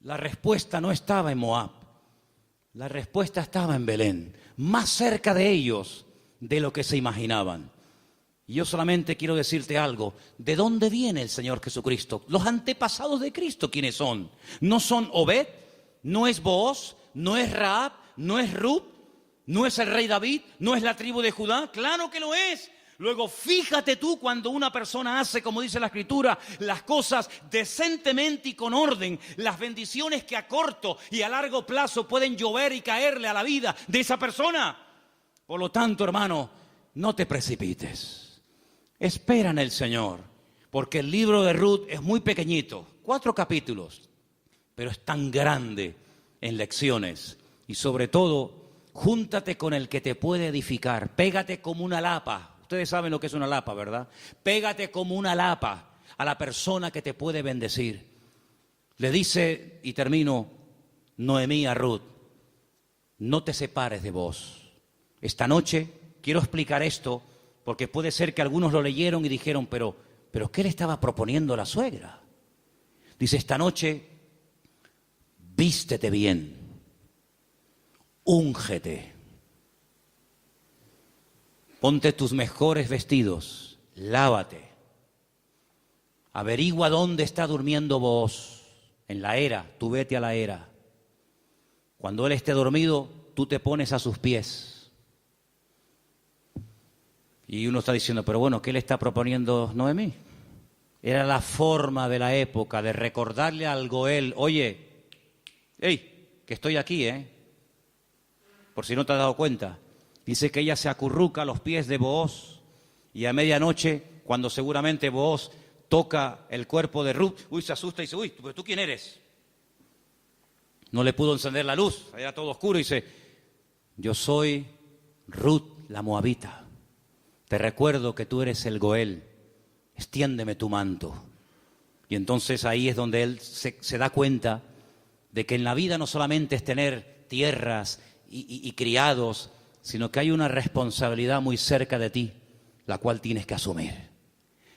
La respuesta no estaba en Moab, la respuesta estaba en Belén, más cerca de ellos de lo que se imaginaban. Y yo solamente quiero decirte algo. ¿De dónde viene el Señor Jesucristo? Los antepasados de Cristo, ¿quiénes son? ¿No son Obed? ¿No es Booz? ¿No es Rahab? ¿No es Ruth? ¿No es el rey David? ¿No es la tribu de Judá? ¡Claro que lo es! Luego, fíjate tú cuando una persona hace, como dice la Escritura, las cosas decentemente y con orden, las bendiciones que a corto y a largo plazo pueden llover y caerle a la vida de esa persona. Por lo tanto, hermano, no te precipites. Espera en el Señor, porque el libro de Ruth es muy pequeñito, 4 capítulos, pero es tan grande en lecciones. Y sobre todo, júntate con el que te puede edificar. Pégate como una lapa. Ustedes saben lo que es una lapa, ¿verdad? Pégate como una lapa a la persona que te puede bendecir. Le dice, y termino, Noemí a Ruth, no te separes de vos. Esta noche quiero explicar esto porque puede ser que algunos lo leyeron y dijeron, pero ¿qué le estaba proponiendo la suegra? Dice, esta noche vístete bien, úngete, ponte tus mejores vestidos, lávate, averigua dónde está durmiendo Booz, en la era, tú vete a la era. Cuando él esté dormido, tú te pones a sus pies. Y uno está diciendo, pero bueno, ¿qué le está proponiendo Noemí? Era la forma de la época de recordarle al Goel, oye, hey, que estoy aquí, por si no te has dado cuenta. Dice que ella se acurruca a los pies de Booz y a medianoche, cuando seguramente Booz toca el cuerpo de Ruth, se asusta y dice, ¿pero tú quién eres? No le pudo encender la luz, era todo oscuro y dice, yo soy Ruth la Moabita. Te recuerdo que tú eres el Goel, extiéndeme tu manto. Y entonces ahí es donde él se da cuenta de que en la vida no solamente es tener tierras y criados, sino que hay una responsabilidad muy cerca de ti, la cual tienes que asumir.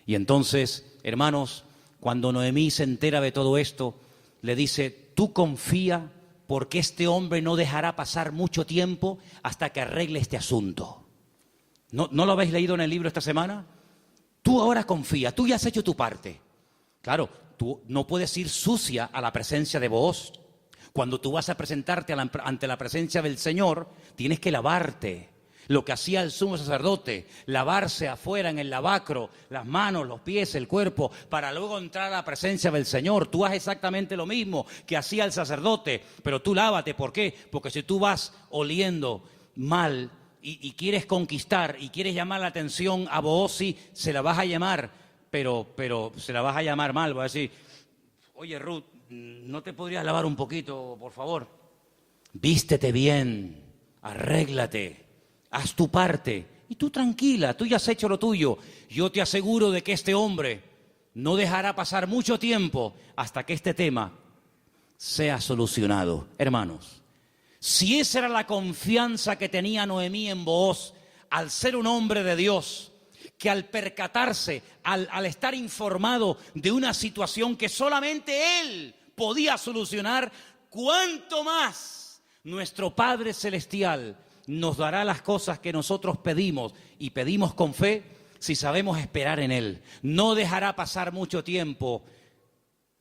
Y entonces, hermanos, cuando Noemí se entera de todo esto, le dice, tú confía porque este hombre no dejará pasar mucho tiempo hasta que arregle este asunto. ¿No lo habéis leído en el libro esta semana? Tú ahora confía, tú ya has hecho tu parte. Claro, tú no puedes ir sucia a la presencia de Booz. Cuando tú vas a presentarte ante la presencia del Señor, tienes que lavarte. Lo que hacía el sumo sacerdote, lavarse afuera en el lavacro, las manos, los pies, el cuerpo, para luego entrar a la presencia del Señor. Tú haces exactamente lo mismo que hacía el sacerdote, pero tú lávate. ¿Por qué? Porque si tú vas oliendo mal y quieres conquistar y quieres llamar la atención a Booz, sí, se la vas a llamar, pero se la vas a llamar mal. Vas a decir, oye Ruth, ¿no te podrías lavar un poquito, por favor? Vístete bien, arréglate. Haz tu parte y tú tranquila, tú ya has hecho lo tuyo. Yo te aseguro de que este hombre no dejará pasar mucho tiempo hasta que este tema sea solucionado. Hermanos, si esa era la confianza que tenía Noemí en Booz, al ser un hombre de Dios, que al percatarse, al estar informado de una situación que solamente él podía solucionar, ¿cuánto más nuestro Padre Celestial nos dará las cosas que nosotros pedimos y pedimos con fe si sabemos esperar en Él? No dejará pasar mucho tiempo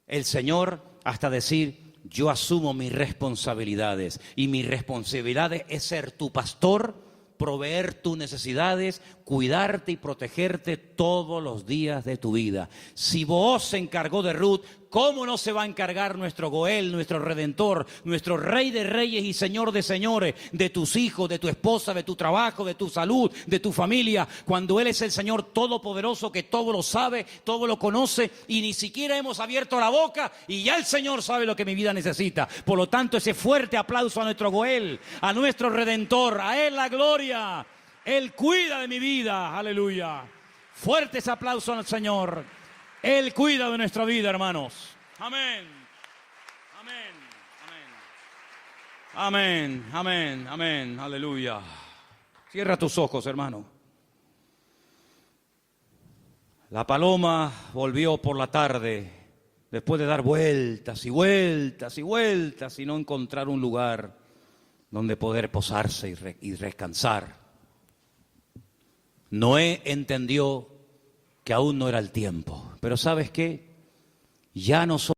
el Señor hasta decir, yo asumo mis responsabilidades y mi responsabilidad es ser tu pastor, proveer tus necesidades, cuidarte y protegerte todos los días de tu vida. Si Booz se encargó de Ruth, ¿cómo no se va a encargar nuestro Goel, nuestro Redentor, nuestro Rey de Reyes y Señor de Señores, de tus hijos, de tu esposa, de tu trabajo, de tu salud, de tu familia, cuando Él es el Señor Todopoderoso que todo lo sabe, todo lo conoce y ni siquiera hemos abierto la boca y ya el Señor sabe lo que mi vida necesita? Por lo tanto, ese fuerte aplauso a nuestro Goel, a nuestro Redentor, a Él la gloria. Él cuida de mi vida, aleluya. Fuerte ese aplauso al Señor. Él cuida de nuestra vida, hermanos. Amén. Amén. Amén. Amén. Amén. Amén. Aleluya. Cierra tus ojos, hermano. La paloma volvió por la tarde, después de dar vueltas y vueltas y vueltas y no encontrar un lugar donde poder posarse y descansar. Noé entendió que aún no era el tiempo, pero ¿sabes qué? Ya nosotros